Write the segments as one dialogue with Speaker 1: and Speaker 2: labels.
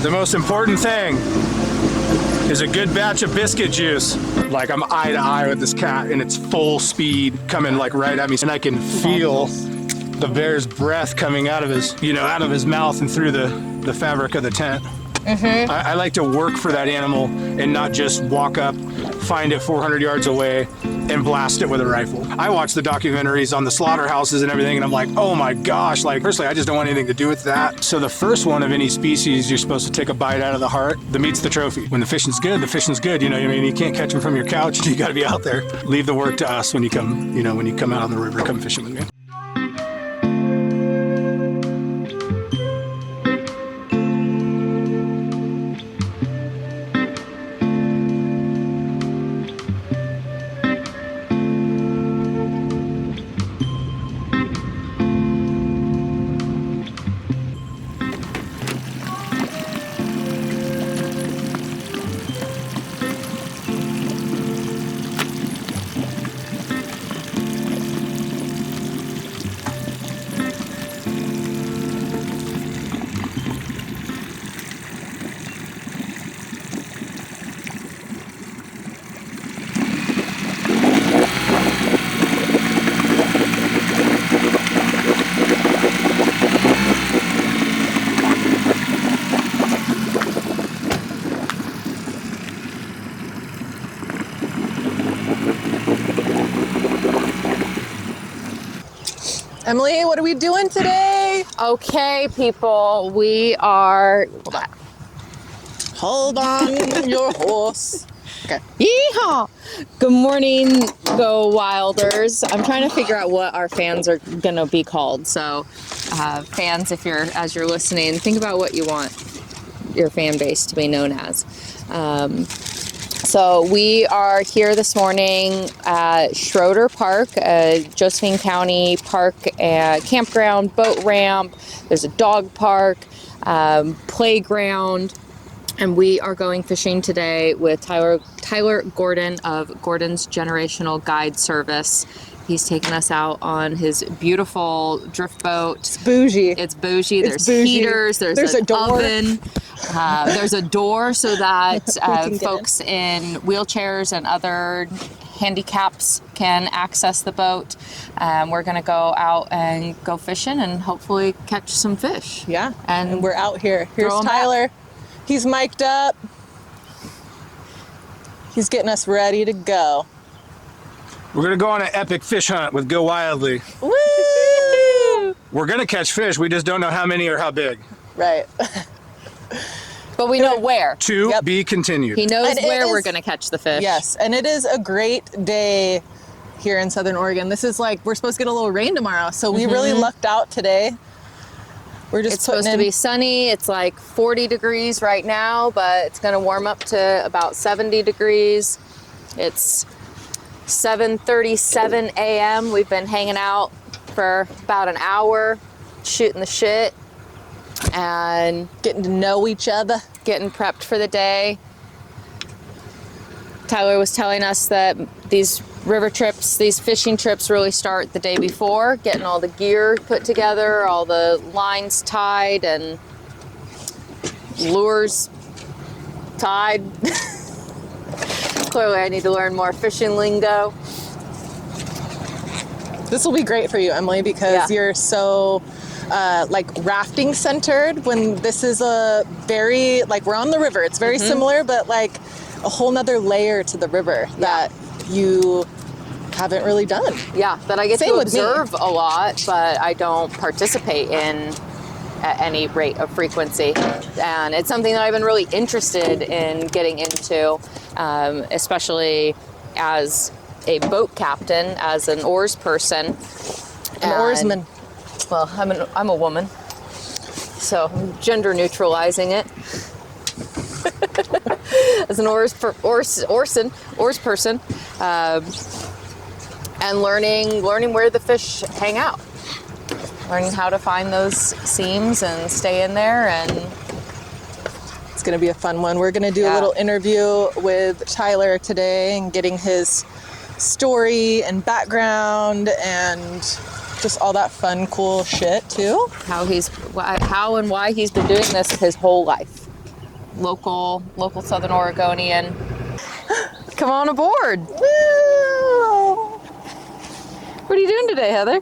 Speaker 1: The most important thing is a good batch of biscuit juice. Like I'm eye to eye with this cat and it's full speed coming like right at me, and I can feel the bear's breath coming out of his, out of his mouth and through the fabric of the tent. I like to work for that animal and not just walk up, find it 400 yards away, and blast it with a rifle. I watch the documentaries on the slaughterhouses and everything, and I'm like, oh my gosh, like personally, I just don't want anything to do with that. So the first one of any species, you're supposed to take a bite out of the heart. The meat's the trophy. When the fishing's good, you know what I mean? You can't catch them from your couch. You gotta be out there. Leave the work to us when you come, when you come out on the river, come fishing with me.
Speaker 2: Emily, what are we doing today?
Speaker 3: Okay, people, we are...
Speaker 2: Hold on your horse. Okay.
Speaker 3: Yeehaw! Good morning, Go Wilders. I'm trying to figure out what our fans are going to be called. So, fans, as you're listening, think about what you want your fan base to be known as. So we are here this morning at Schroeder Park, Josephine County Park campground, boat ramp. There's a dog park, playground, and we are going fishing today with Tyler Gordon of Gordon's Generational Guide Service. He's taking us out on his beautiful drift boat.
Speaker 2: It's bougie.
Speaker 3: There's heaters. There's an oven. There's a door so that folks in wheelchairs and other handicaps can access the boat. We're going to go out and go fishing and hopefully catch some fish.
Speaker 2: Yeah, and we're out here. Here's Tyler. He's mic'd up. He's getting us ready to go.
Speaker 1: We're gonna go on an epic fish hunt with Go Wildly.
Speaker 2: Woo!
Speaker 1: We're gonna catch fish, we just don't know how many or how big.
Speaker 2: Right.
Speaker 3: But we know where.
Speaker 1: To be continued.
Speaker 3: He knows where we're gonna catch the fish.
Speaker 2: Yes, and it is a great day here in Southern Oregon. This is we're supposed to get a little rain tomorrow, so we really lucked out today.
Speaker 3: It's supposed to be sunny. It's like 40 degrees right now, but it's gonna warm up to about 70 degrees. It's 7:37 a.m. We've been hanging out for about an hour, shooting the shit and
Speaker 2: getting to know each other,
Speaker 3: getting prepped for the day. Tyler was telling us that these river trips, these fishing trips really start the day before, getting all the gear put together, all the lines tied and lures tied. Clearly, I need to learn more fishing lingo.
Speaker 2: This will be great for you, Emily, because you're so rafting centered. When this is a very we're on the river. It's very similar, but a whole nother layer to the river that you haven't really done.
Speaker 3: Yeah, that I get to observe a lot, but I don't participate in at any rate of frequency. And it's something that I've been really interested in getting into, especially as a boat captain, as an oars person.
Speaker 2: An oarsman.
Speaker 3: Well, I'm a woman, so I'm gender neutralizing it. As an oars person, and learning where the fish hang out. Learning how to find those seams and stay in there, and
Speaker 2: it's going to be a fun one. We're going to do a little interview with Tyler today and getting his story and background and just all that fun, cool shit too.
Speaker 3: How and why he's been doing this his whole life. local Southern Oregonian. Come on aboard.
Speaker 2: Woo!
Speaker 3: What are you doing today, Heather?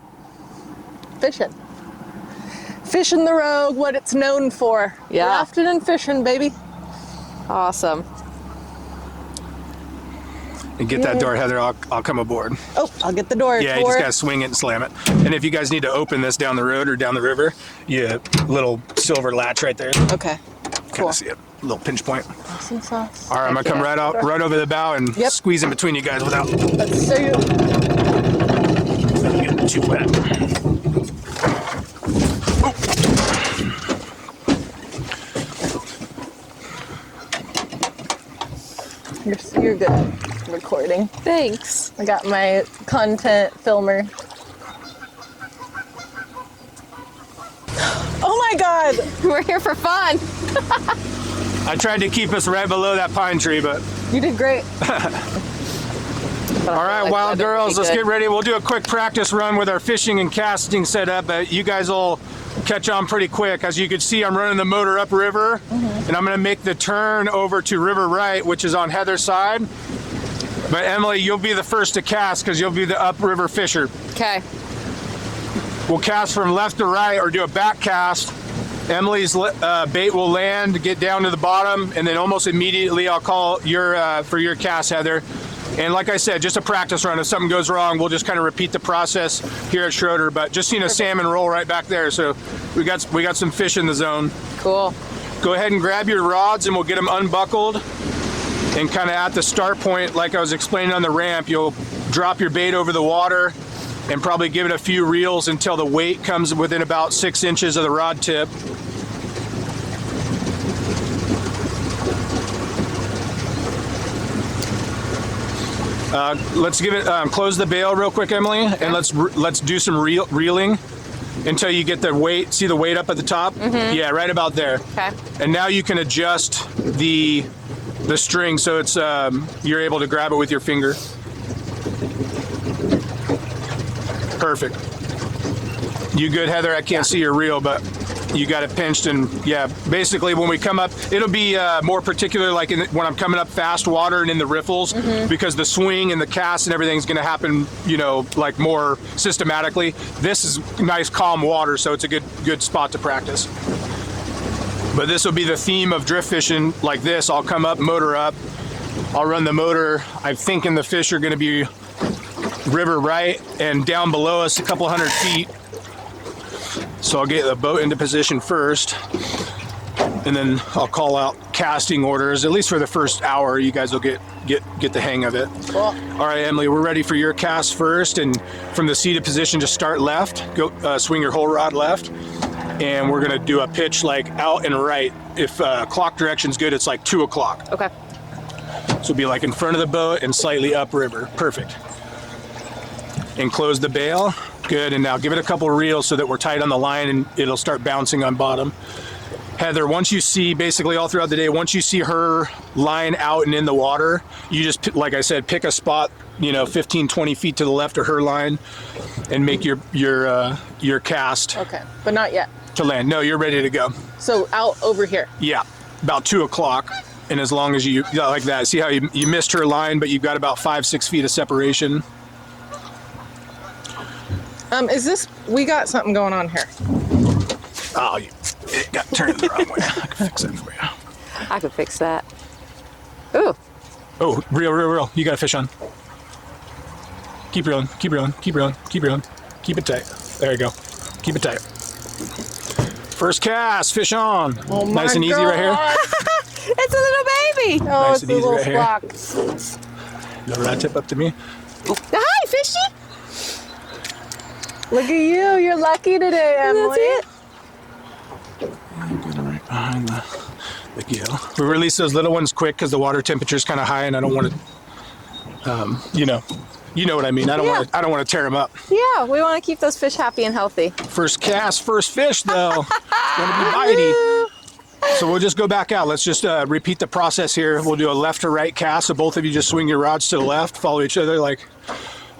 Speaker 2: Fishing. Fishing the Rogue, what it's known for.
Speaker 3: Yeah.
Speaker 2: Rafting and fishing, baby.
Speaker 3: Awesome.
Speaker 1: And get that door, Heather. I'll come aboard.
Speaker 2: Oh, I'll get the door.
Speaker 1: Yeah, you just gotta swing it and slam it. And if you guys need to open this down the road or down the river, you little silver latch right there.
Speaker 2: Okay.
Speaker 1: Kind
Speaker 2: Cool.
Speaker 1: of see it, little pinch point.
Speaker 2: Awesome sauce.
Speaker 1: All right, I'm gonna come right out, right over the bow and squeeze in between you guys without
Speaker 2: Let's see.
Speaker 1: getting too wet.
Speaker 2: You're good at recording.
Speaker 3: Thanks.
Speaker 2: I got my content filmer. Oh my God!
Speaker 3: We're here for fun.
Speaker 1: I tried to keep us right below that pine tree, but
Speaker 2: You did great.
Speaker 1: all right, wild girls, let's get ready. We'll do a quick practice run with our fishing and casting setup, but you guys will catch on pretty quick. As you can see, I'm running the motor upriver, and I'm gonna make the turn over to river right, which is on Heather's side. But Emily, you'll be the first to cast because you'll be the upriver fisher.
Speaker 3: Okay.
Speaker 1: We'll cast from left to right or do a back cast. Emily's bait will land, get down to the bottom, and then almost immediately I'll call your for your cast, Heather. And like I said, just a practice run. If something goes wrong, we'll just kind of repeat the process here at Schroeder. But just seen a salmon roll right back there, so we got some fish in the zone.
Speaker 3: Cool.
Speaker 1: Go ahead and grab your rods, and we'll get them unbuckled. And kind of at the start point, like I was explaining on the ramp, you'll drop your bait over the water and probably give it a few reels until the weight comes within about 6 inches of the rod tip. Let's give it, close the bail real quick, Emily, and let's do some reeling until you get the weight. See the weight up at the top? Mm-hmm. Yeah, right about there.
Speaker 3: Okay.
Speaker 1: And now you can adjust the string so it's you're able to grab it with your finger. Perfect. You good, Heather? I can't see your reel, but you got it pinched, and yeah, basically when we come up, it'll be more particular like when I'm coming up fast water and in the riffles, because the swing and the cast and everything's going to happen, you know, like more systematically. This is nice calm water, so it's a good spot to practice. But this will be the theme of drift fishing like this. I'll come up, motor up. I'll run the motor. I'm thinking the fish are going to be river right and down below us a couple 100 feet. So I'll get the boat into position first, and then I'll call out casting orders. At least for the first hour, you guys will get the hang of it.
Speaker 2: Cool.
Speaker 1: All right, Emily, we're ready for your cast first, and from the seated position, just start left. Go swing your whole rod left, and we're gonna do a pitch like out and right. If clock direction's good, it's like 2 o'clock.
Speaker 3: Okay.
Speaker 1: So it'll be like in front of the boat and slightly upriver. Perfect. And close the bail. Good, and now give it a couple reels so that we're tight on the line and it'll start bouncing on bottom. Heather, once you see, basically all throughout the day, once you see her line out and in the water, you just, like I said, pick a spot, you know, 15, 20 feet to the left of her line and make your cast.
Speaker 2: Okay, but not yet.
Speaker 1: To land. No, you're ready to go.
Speaker 2: So out over here.
Speaker 1: Yeah, about 2 o'clock. And as long as you, like that, see how you missed her line, but you've got about 5-6 feet of separation.
Speaker 2: We got something going on here.
Speaker 1: Oh, it got turned the wrong way. I can fix that for you.
Speaker 3: I could fix that. Ooh.
Speaker 1: Oh, reel. You got a fish on. Keep reeling. Keep it tight. There you go. Keep it tight. First cast, fish on.
Speaker 2: Oh my
Speaker 1: nice and easy right here.
Speaker 3: It's a little baby.
Speaker 2: Oh,
Speaker 1: Nice
Speaker 2: it's
Speaker 1: and
Speaker 2: a
Speaker 1: easy
Speaker 2: little
Speaker 1: right here.
Speaker 2: flock.
Speaker 1: The rod tip up to me.
Speaker 3: Hi, fishy.
Speaker 2: Look at you. You're lucky today, Emily.
Speaker 3: That's it.
Speaker 1: Get it right behind the gill. We release those little ones quick because the water temperature is kind of high, and I don't want to, you know what I mean. I don't want to tear them up.
Speaker 3: Yeah, we want to keep those fish happy and healthy.
Speaker 1: First cast, first fish though. Going to be bitey. So we'll just go back out. Let's just repeat the process here. We'll do a left to right cast. So both of you just swing your rods to the left, follow each other like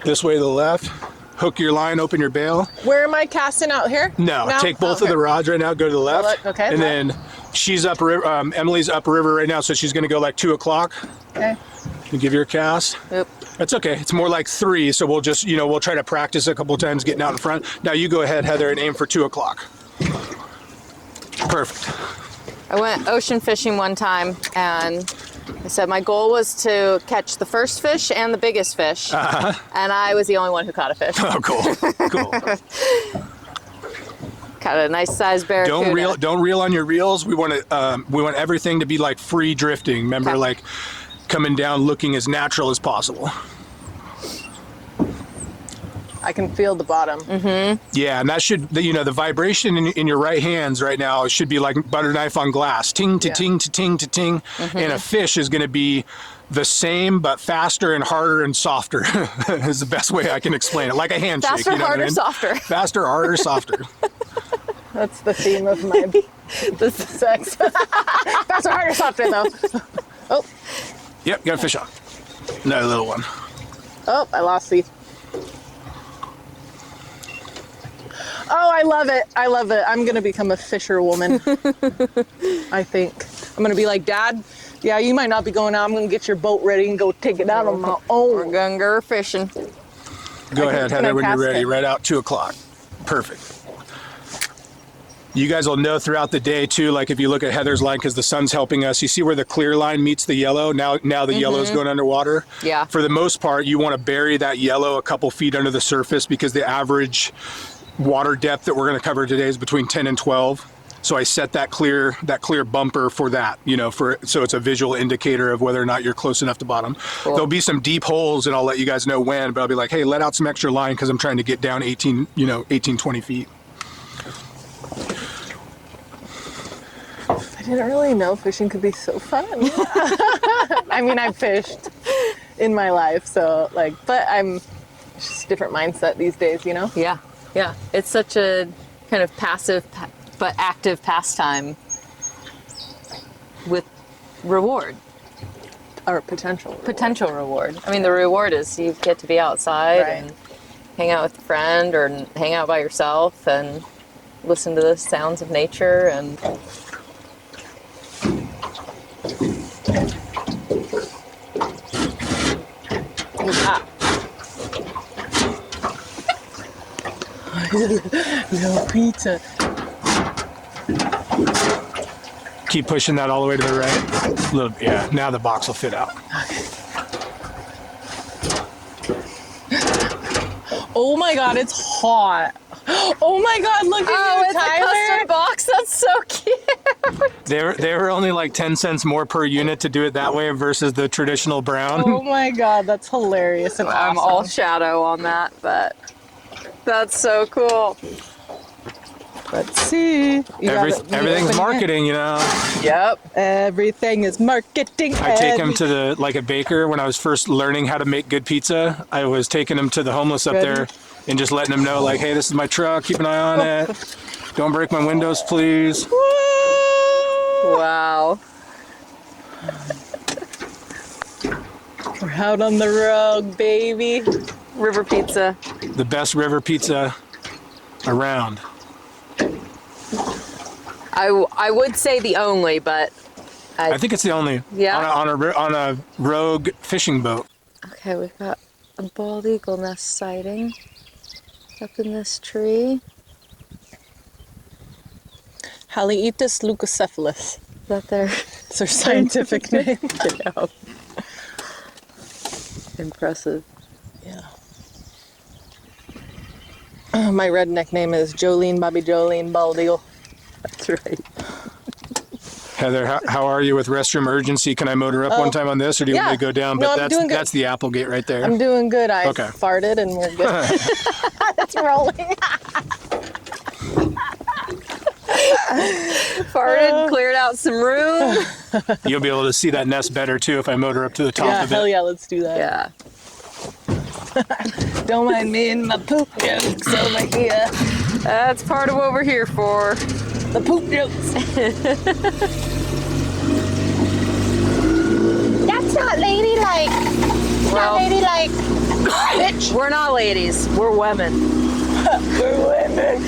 Speaker 1: this way to the left. Hook your line, open your bail.
Speaker 2: Where am I casting out here?
Speaker 1: No, take both of the rods right now, go to the left.
Speaker 2: Okay.
Speaker 1: And then She's Emily's upriver right now, so she's going to go like 2 o'clock.
Speaker 2: Okay.
Speaker 1: You give her a cast.
Speaker 3: Yep.
Speaker 1: That's okay. It's more like 3, so we'll just, we'll try to practice a couple of times getting out in front. Now you go ahead, Heather, and aim for 2 o'clock. Perfect.
Speaker 3: I went ocean fishing one time, and I said my goal was to catch the first fish and the biggest fish, and I was the only one who caught a fish.
Speaker 1: Oh, cool. Cool.
Speaker 3: Caught a nice sized barracuda.
Speaker 1: Don't reel on your reels. We want everything to be like free drifting. Remember,
Speaker 3: Okay.
Speaker 1: like coming down, looking as natural as possible.
Speaker 2: I can feel the bottom.
Speaker 3: Mm-hmm.
Speaker 1: Yeah, and that should, the vibration in your right hands right now, it should be like butter knife on glass. Ting to ting to ting to ting.
Speaker 3: Mm-hmm.
Speaker 1: And a fish is going to be the same, but faster and harder and softer is the best way I can explain it. Like a handshake.
Speaker 3: Faster,
Speaker 1: you know
Speaker 3: harder,
Speaker 1: what I mean?
Speaker 3: softer.
Speaker 1: Faster, harder, softer.
Speaker 2: That's the theme of my this sex. Faster, harder, softer, though. Oh.
Speaker 1: Yep, got a fish on. Another little one.
Speaker 2: Oh, I lost these. Oh, I love it. I love it. I'm going to become a fisher woman. I think. I'm going to be like, Dad, yeah, you might not be going out. I'm going to get your boat ready and go take it out on my
Speaker 3: We're
Speaker 2: own.
Speaker 3: going to go fishing.
Speaker 1: Go ahead,
Speaker 2: can I
Speaker 1: Heather, when you're
Speaker 2: cast
Speaker 1: ready.
Speaker 2: it?
Speaker 1: Right out 2 o'clock. Perfect. You guys will know throughout the day too, like if you look at Heather's line, because the sun's helping us, you see where the clear line meets the yellow? Now the yellow is going underwater.
Speaker 3: Yeah.
Speaker 1: For the most part, you want to bury that yellow a couple feet under the surface because the average water depth that we're going to cover today is between 10 and 12. So I set that clear bumper for that, so it's a visual indicator of whether or not you're close enough to bottom.
Speaker 3: Cool.
Speaker 1: There'll be some deep holes and I'll let you guys know when, but I'll be like, hey, let out some extra line because I'm trying to get down 18, 20 feet.
Speaker 2: I didn't really know fishing could be so fun. I mean, I've fished in my life, so but it's just a different mindset these days,
Speaker 3: Yeah. Yeah. It's such a kind of passive but active pastime with reward.
Speaker 2: Or potential.
Speaker 3: Potential reward. I mean, the reward is you get to be outside
Speaker 2: Right.
Speaker 3: and hang out with a friend or hang out by yourself and listen to the sounds of nature and
Speaker 2: Little pizza.
Speaker 1: Keep pushing that all the way to the right. Yeah, now the box will fit out.
Speaker 2: Oh my God, it's hot. Oh my God, look at you,
Speaker 3: it's a
Speaker 2: Tyler.
Speaker 3: custom box. That's so cute.
Speaker 1: They were only like 10 cents more per unit to do it that way versus the traditional brown.
Speaker 2: Oh my God, that's hilarious and awesome.
Speaker 3: I'm all shadow on that, but that's so cool.
Speaker 2: Let's see.
Speaker 1: Everything's marketing,
Speaker 3: Yep.
Speaker 2: Everything is marketing.
Speaker 1: I take them to like a baker when I was first learning how to make good pizza. I was taking them to the homeless up there and just letting them know, like, hey, this is my truck. Keep an eye on it. Don't break my windows, please.
Speaker 3: Wow.
Speaker 2: We're out on the road, baby.
Speaker 3: River pizza.
Speaker 1: The best river pizza around.
Speaker 3: I would say the only, but
Speaker 1: I think it's the only.
Speaker 3: Yeah.
Speaker 1: On a rogue fishing boat.
Speaker 3: okay, we've got a bald eagle nest sighting up in this tree.
Speaker 2: Haliitis leucocephalus.
Speaker 3: Is that their
Speaker 2: It's their scientific name.
Speaker 3: impressive?
Speaker 2: Yeah. My redneck name is Jolene, Bobby Jolene, Bald Eagle.
Speaker 3: That's right.
Speaker 1: Heather, how are you with restroom urgency? Can I motor up one time on this, or do you want me to go down?
Speaker 2: No,
Speaker 1: But
Speaker 2: I'm doing good.
Speaker 1: that's the Applegate right there.
Speaker 2: I'm doing good. I
Speaker 1: Okay.
Speaker 2: farted and we're good. That's rolling.
Speaker 3: Farted, cleared out some room.
Speaker 1: You'll be able to see that nest better too if I motor up to the top
Speaker 2: Yeah,
Speaker 1: of it.
Speaker 2: hell yeah, let's do that.
Speaker 3: Yeah.
Speaker 2: Don't mind me and my poop jokes over here.
Speaker 3: That's part of what we're here for.
Speaker 2: The poop jokes. That's not ladylike.
Speaker 3: Well,
Speaker 2: Not ladylike. Bitch.
Speaker 3: we're not ladies. We're women.
Speaker 2: We're women.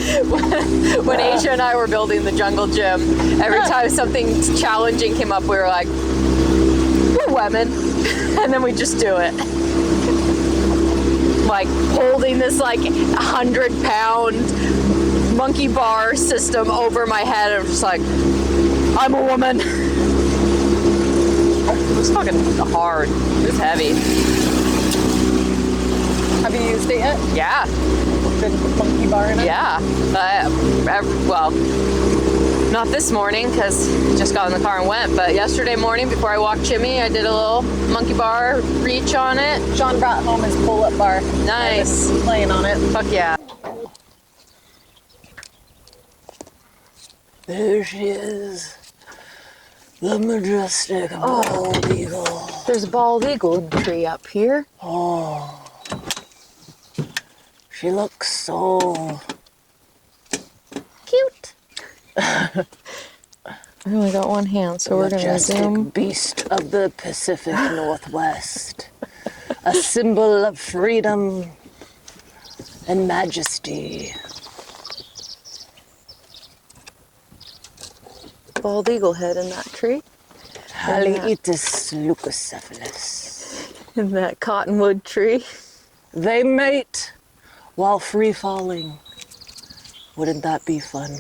Speaker 3: When Asia and I were building the jungle gym, every time something challenging came up, we were like, we're women. And then we just do it. Like holding this like 100-pound monkey bar system over my head. And I'm just like, I'm a woman. It was fucking hard. It was heavy.
Speaker 2: Have you used it yet?
Speaker 3: Yeah.
Speaker 2: Been monkey bar in it?
Speaker 3: Yeah. Well, not this morning because just got in the car and went, but yesterday morning before I walked Chimmy, I did a little monkey bar reach on it.
Speaker 2: John brought home his pull-up bar.
Speaker 3: Nice.
Speaker 2: Playing on it.
Speaker 3: Fuck yeah.
Speaker 2: There she is. The majestic bald eagle.
Speaker 3: There's a bald eagle tree up here.
Speaker 2: Oh. She looks so
Speaker 3: Cute. I only got one hand, so we're gonna zoom.
Speaker 2: Beast of the Pacific Northwest. A symbol of freedom and majesty.
Speaker 3: Bald eagle head in that tree.
Speaker 2: Haliitis leucocephalus.
Speaker 3: In that cottonwood tree.
Speaker 2: They mate while free falling. Wouldn't that be fun?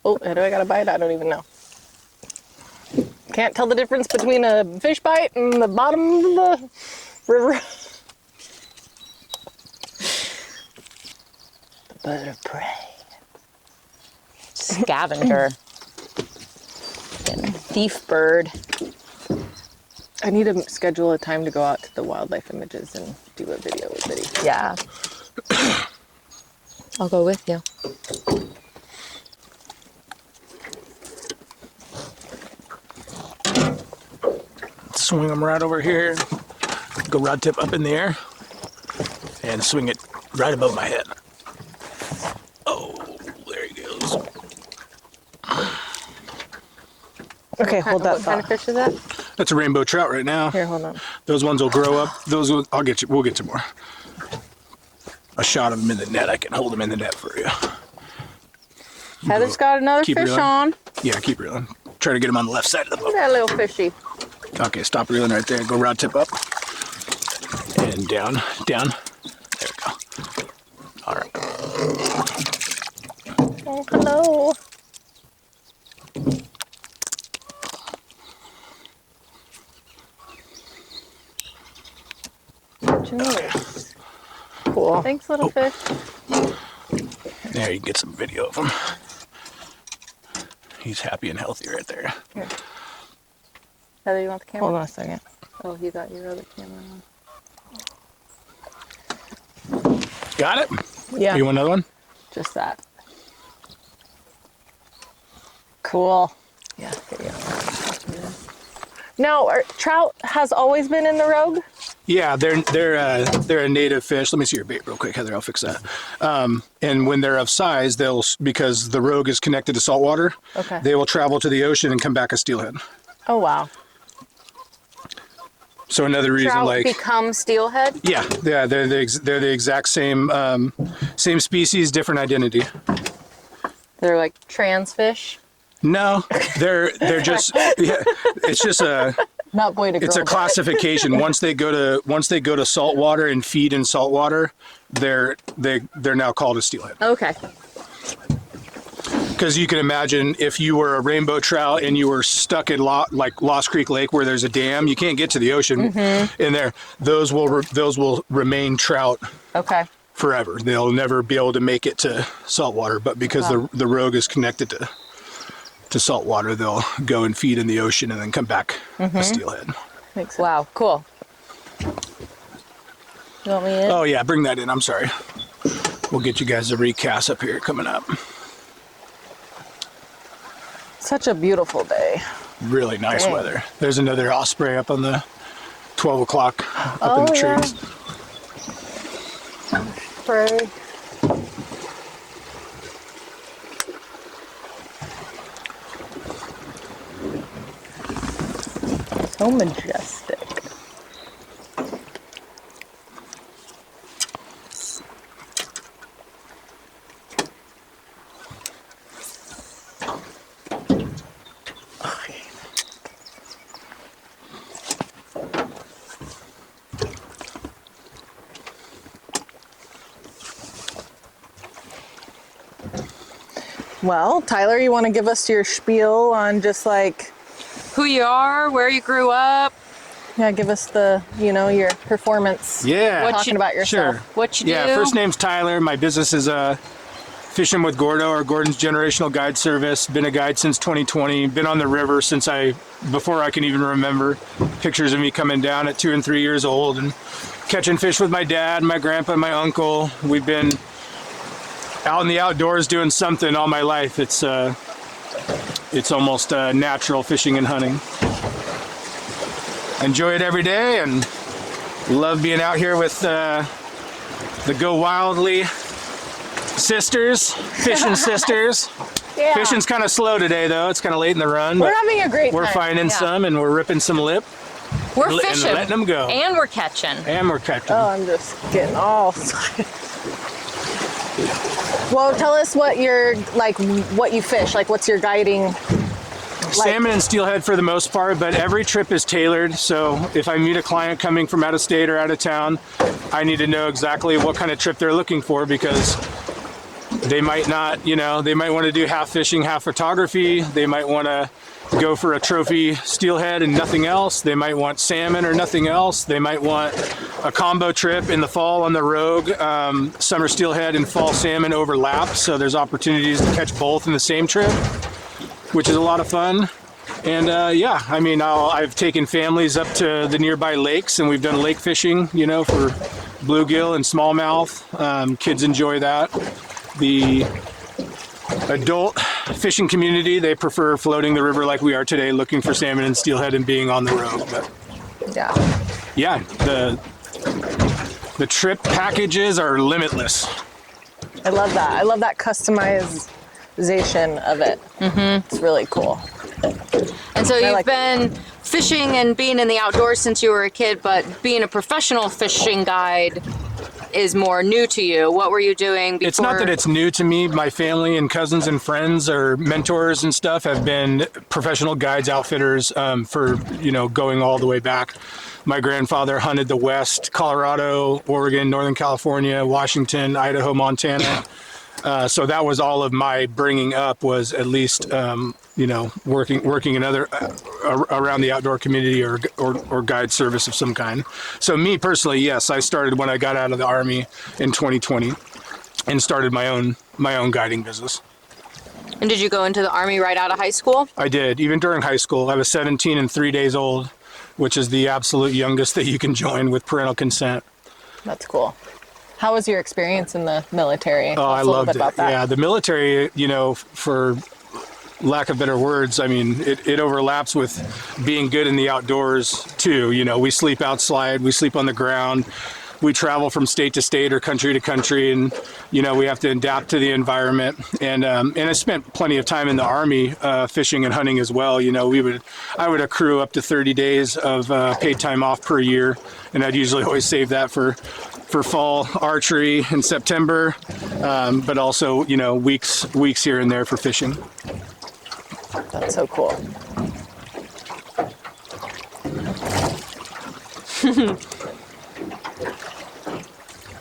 Speaker 2: Oh, how do I got a bite? I don't even know. Can't tell the difference between a fish bite and the bottom of the river. The bird of prey.
Speaker 3: Scavenger. Thief bird.
Speaker 2: I need to schedule a time to go out to the wildlife images and do a video with Biddy.
Speaker 3: Yeah. I'll go with you.
Speaker 1: Swing them right over here. Go rod tip up in the air. And swing it right above my head. Oh, there he goes.
Speaker 2: Okay, hold that
Speaker 3: What kind of fish is that?
Speaker 1: That's a rainbow trout right now.
Speaker 2: Here, hold on.
Speaker 1: Those ones will grow up. I'll get you. We'll get you more. I shot them in the net. I can hold them in the net for you.
Speaker 3: Heather's got another
Speaker 1: Keep
Speaker 3: fish
Speaker 1: reeling.
Speaker 3: on.
Speaker 1: Yeah, keep reeling. Try to get them on the left side of the boat.
Speaker 3: Look at that little fishy.
Speaker 1: Okay, stop reeling right there. Go rod tip up. And down, down. There we go. All right.
Speaker 2: Oh, hello. Cool.
Speaker 3: Thanks, little fish.
Speaker 1: There, you can get some video of him. He's happy and healthy right there.
Speaker 3: Here. Heather, you want the camera?
Speaker 2: Hold on a second.
Speaker 3: Oh, you got your other camera on.
Speaker 1: Got it?
Speaker 2: Yeah.
Speaker 1: You want another one?
Speaker 2: Just that. Cool.
Speaker 3: Yeah, here you go.
Speaker 2: Now, trout has always been in the Rogue?
Speaker 1: Yeah, they're a native fish. Let me see your bait real quick, Heather. I'll fix that. And when they're of size, because the Rogue is connected to saltwater,
Speaker 2: Okay.
Speaker 1: they will travel to the ocean and come back as steelhead.
Speaker 2: Oh, wow.
Speaker 1: So another reason,
Speaker 3: Trout
Speaker 1: like
Speaker 3: become steelhead?
Speaker 1: yeah, they're the exact same same species, different identity.
Speaker 3: They're like trans fish.
Speaker 1: No, they're just yeah, it's just
Speaker 2: Not boy to girl.
Speaker 1: it's a classification. Once they go to saltwater and feed in saltwater, they're now called a steelhead.
Speaker 3: Okay.
Speaker 1: Because you can imagine if you were a rainbow trout and you were stuck in like Lost Creek Lake where there's a dam, you can't get to the ocean in there. Those will remain trout
Speaker 2: Okay.
Speaker 1: forever. They'll never be able to make it to saltwater. But because the Rogue is connected to saltwater, they'll go and feed in the ocean and then come back a steelhead.
Speaker 2: Makes sense.
Speaker 3: Wow, cool. You want me in?
Speaker 1: Oh yeah, bring that in. I'm sorry. We'll get you guys a recast up here coming up.
Speaker 2: Such a beautiful day.
Speaker 1: Really nice
Speaker 2: Dang.
Speaker 1: weather. There's another osprey up on the 12 o'clock up in the
Speaker 2: yeah.
Speaker 1: trees.
Speaker 2: Pray. So majestic. Well, Tyler, you want to give us your spiel on just like
Speaker 3: Who you are, where you grew up,
Speaker 2: give us the, your performance.
Speaker 1: Yeah.
Speaker 2: Talking about yourself.
Speaker 1: Sure.
Speaker 3: what you do.
Speaker 1: Yeah, first name's Tyler. My business is Fishing with Gordo, or Gordon's Generational Guide Service. Been a guide since 2020. Been on the river since before I can even remember. Pictures of me coming down at 2 and 3 years old and catching fish with my dad, my grandpa, and my uncle. We've been out in the outdoors doing something all my life. It's almost natural, fishing and hunting. Enjoy it every day and love being out here with the Go Wildly sisters, fishing sisters.
Speaker 2: Yeah.
Speaker 1: Fishing's kind of slow today, though. It's kind of late in the run.
Speaker 2: We're
Speaker 1: but
Speaker 2: having a great
Speaker 1: we're
Speaker 2: time.
Speaker 1: finding some, and we're ripping some lip.
Speaker 3: We're
Speaker 1: and
Speaker 3: fishing.
Speaker 1: letting them go.
Speaker 3: And we're catching.
Speaker 1: And we're catching.
Speaker 2: Oh, I'm just getting all excited. Well, tell us what what you fish. Like, what's your guiding?
Speaker 1: Salmon and steelhead for the most part, but every trip is tailored. So if I meet a client coming from out of state or out of town, I need to know exactly what kind of trip they're looking for, because they might not, they might want to do half fishing, half photography. They might want to go for a trophy steelhead and nothing else. They might want salmon or nothing else. They might want a combo trip in the fall on the Rogue. Summer steelhead and fall salmon overlap, so there's opportunities to catch both in the same trip, which is a lot of fun. And I've taken families up to the nearby lakes, and we've done lake fishing, for bluegill and smallmouth. Kids enjoy that. The adult fishing community, they prefer floating the river like we are today, looking for salmon and steelhead and being on the Rogue. But the trip packages are limitless.
Speaker 2: I love that. I love that customization of it. Mm-hmm. It's really cool.
Speaker 3: And so you've been fishing and being in the outdoors since you were a kid, but being a professional fishing guide is more new to you. What were you doing before?
Speaker 1: It's not that it's new to me. My family and cousins and friends or mentors and stuff have been professional guides, outfitters for, going all the way back. My grandfather hunted the West, Colorado, Oregon, Northern California, Washington, Idaho, Montana. So that was all of my bringing up, was at least, working another around the outdoor community or guide service of some kind. So me personally, yes, I started when I got out of the Army in 2020 and started my own guiding business.
Speaker 3: And did you go into the Army right out of high school?
Speaker 1: I did, even during high school. I was 17 and 3 days old, which is the absolute youngest that you can join with parental consent.
Speaker 2: That's cool. How was your experience in the military?
Speaker 1: Oh, I loved it. Yeah, the military, for lack of better words, I mean, it overlaps with being good in the outdoors too. We sleep outside, we sleep on the ground, we travel from state to state or country to country, and we have to adapt to the environment. And I spent plenty of time in the Army fishing and hunting as well. I would accrue up to 30 days of paid time off per year, and I'd usually always save that for fall archery in September, but also weeks here and there for fishing.
Speaker 2: That's so cool.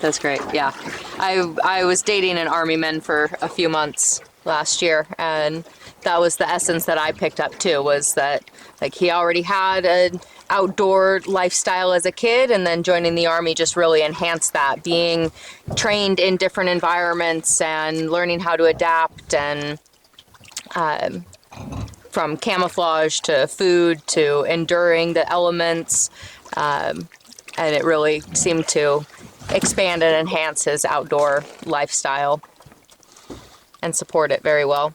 Speaker 3: That's great. Yeah, I was dating an Army man for a few months last year, and that was the essence that I picked up too, was that he already had an outdoor lifestyle as a kid, and then joining the Army just really enhanced that, being trained in different environments and learning how to adapt, and from camouflage to food to enduring the elements, and it really seemed to expand and enhance his outdoor lifestyle and support it very well.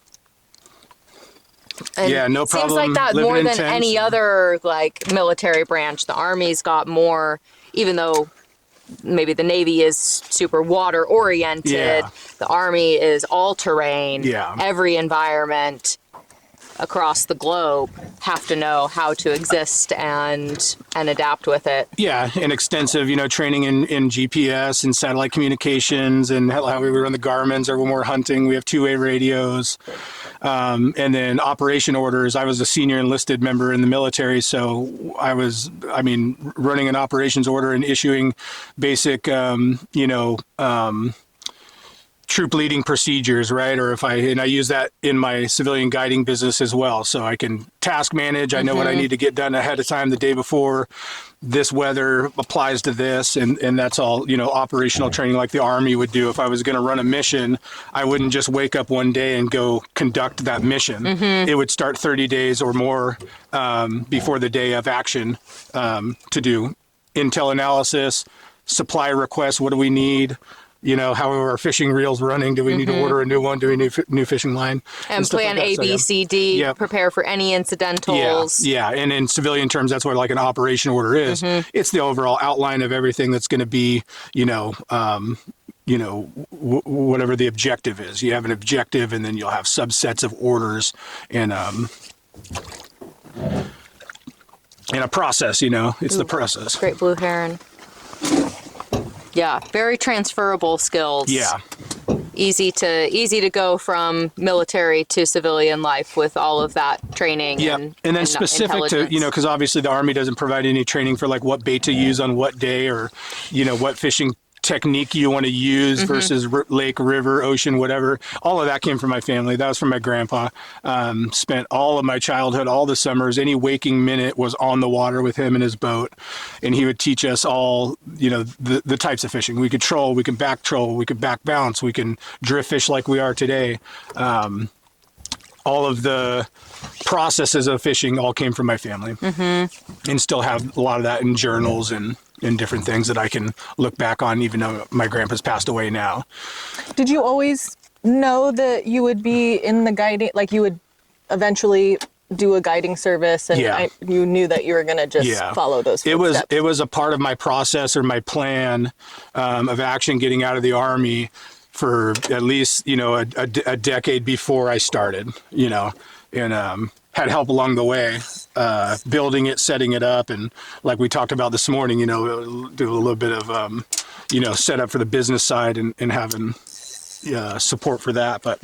Speaker 3: And
Speaker 1: yeah, no problem.
Speaker 3: Seems like that more than any other military branch. The Army's got more, even though maybe the Navy is super water oriented.
Speaker 1: Yeah.
Speaker 3: The Army is all terrain.
Speaker 1: Yeah.
Speaker 3: Every environment across the globe have to know how to exist and adapt with it.
Speaker 1: Yeah, and extensive, training in GPS and satellite communications, and how we run the Garmins, or when we're hunting, we have two-way radios. And then operation orders. I was a senior enlisted member in the military, so I was, running an operations order and issuing basic, troop leading procedures, right? Or and I use that in my civilian guiding business as well. So I can task manage. I know what I need to get done ahead of time the day before. This weather applies to this, and that's all, operational training like the Army would do. If I was going to run a mission, I wouldn't just wake up one day and go conduct that mission. It would start 30 days or more before the day of action to do intel analysis, supply requests. What do we need? How are our fishing reels running? Do we need to order a new one? Do we need new fishing line?
Speaker 3: And plan A, B, C, D, prepare for any incidentals.
Speaker 1: Yeah. And in civilian terms, that's what like an operation order is. It's the overall outline of everything that's going to be, whatever the objective is. You have an objective, and then you'll have subsets of orders and a process, it's the process.
Speaker 3: Great blue heron. Yeah, very transferable skills.
Speaker 1: Yeah.
Speaker 3: Easy to go from military to civilian life with all of that training.
Speaker 1: Yeah, and then specific to, because obviously the Army doesn't provide any training for like what bait to use on what day, or, what fishing technique you want to use versus lake, river, ocean, whatever. All of that came from my family. That was from my grandpa. Spent all of my childhood, all the summers, any waking minute was on the water with him in his boat. And he would teach us all, the types of fishing. We could troll, we can back troll, we could back bounce, we can drift fish like we are today. All of the processes of fishing all came from my family. And still have a lot of that in journals and different things that I can look back on, even though my grandpa's passed away now.
Speaker 2: Did you always know that you would be in the guiding, like you would eventually do a guiding service, and you knew that you were going to just follow those footsteps?
Speaker 1: It was a part of my process or my plan of action getting out of the Army for at least, a decade before I started, and had help along the way, building it, setting it up. And like we talked about this morning, do a little bit of, set up for the business side and having support for that. But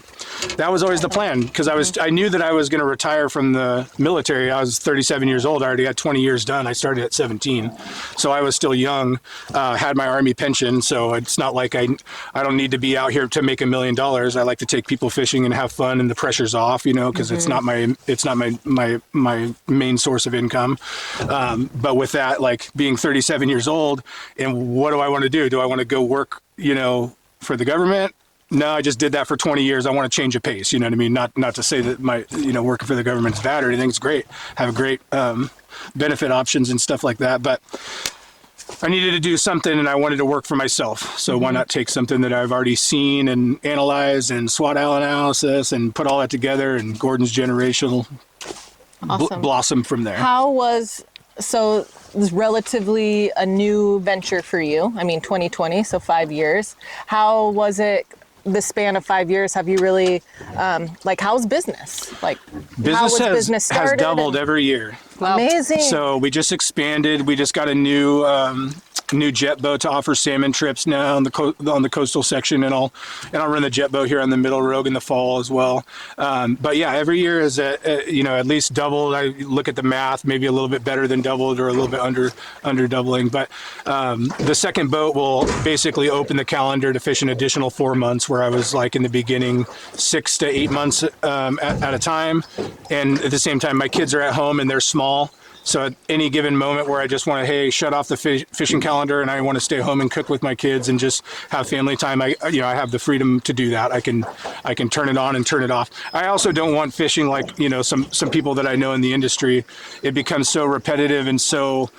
Speaker 1: that was always the plan, because I knew that I was going to retire from the military. I was 37 years old. I already had 20 years done. I started at 17. So I was still young, had my Army pension. So it's not like I don't need to be out here to make $1 million. I like to take people fishing and have fun, and the pressure's off, because it's not my main source of income. But with that, like being 37 years old, and what do I want to do? Do I want to go work, for the government? No, I just did that for 20 years. I want to change a pace. You know what I mean? Not to say that my, working for the government's bad or anything. It's great. Have a great benefit options and stuff like that. But I needed to do something, and I wanted to work for myself. So why not take something that I've already seen and analyzed and SWOT analysis and put all that together, and Gordon's generational blossom from there.
Speaker 2: So it was relatively a new venture for you. I mean, 2020, so 5 years. How was it the span of 5 years? Have you really, how's business? Business
Speaker 1: has doubled every year.
Speaker 2: Wow. Amazing.
Speaker 1: So we just expanded. We just got a new jet boat to offer salmon trips now on the coastal section, and I'll run the jet boat here on the Middle Rogue in the fall as well. But yeah, every year is at least doubled. I look at the math, maybe a little bit better than doubled or a little bit under doubling. But the second boat will basically open the calendar to fish an additional 4 months, where I was like in the beginning 6 to 8 months at a time, and at the same time my kids are at home and they're small. So at any given moment where I just want to, shut off the fishing calendar, and I want to stay home and cook with my kids and just have family time, I have the freedom to do that. I can turn it on and turn it off. I also don't want fishing like, some people that I know in the industry. It becomes so repetitive and so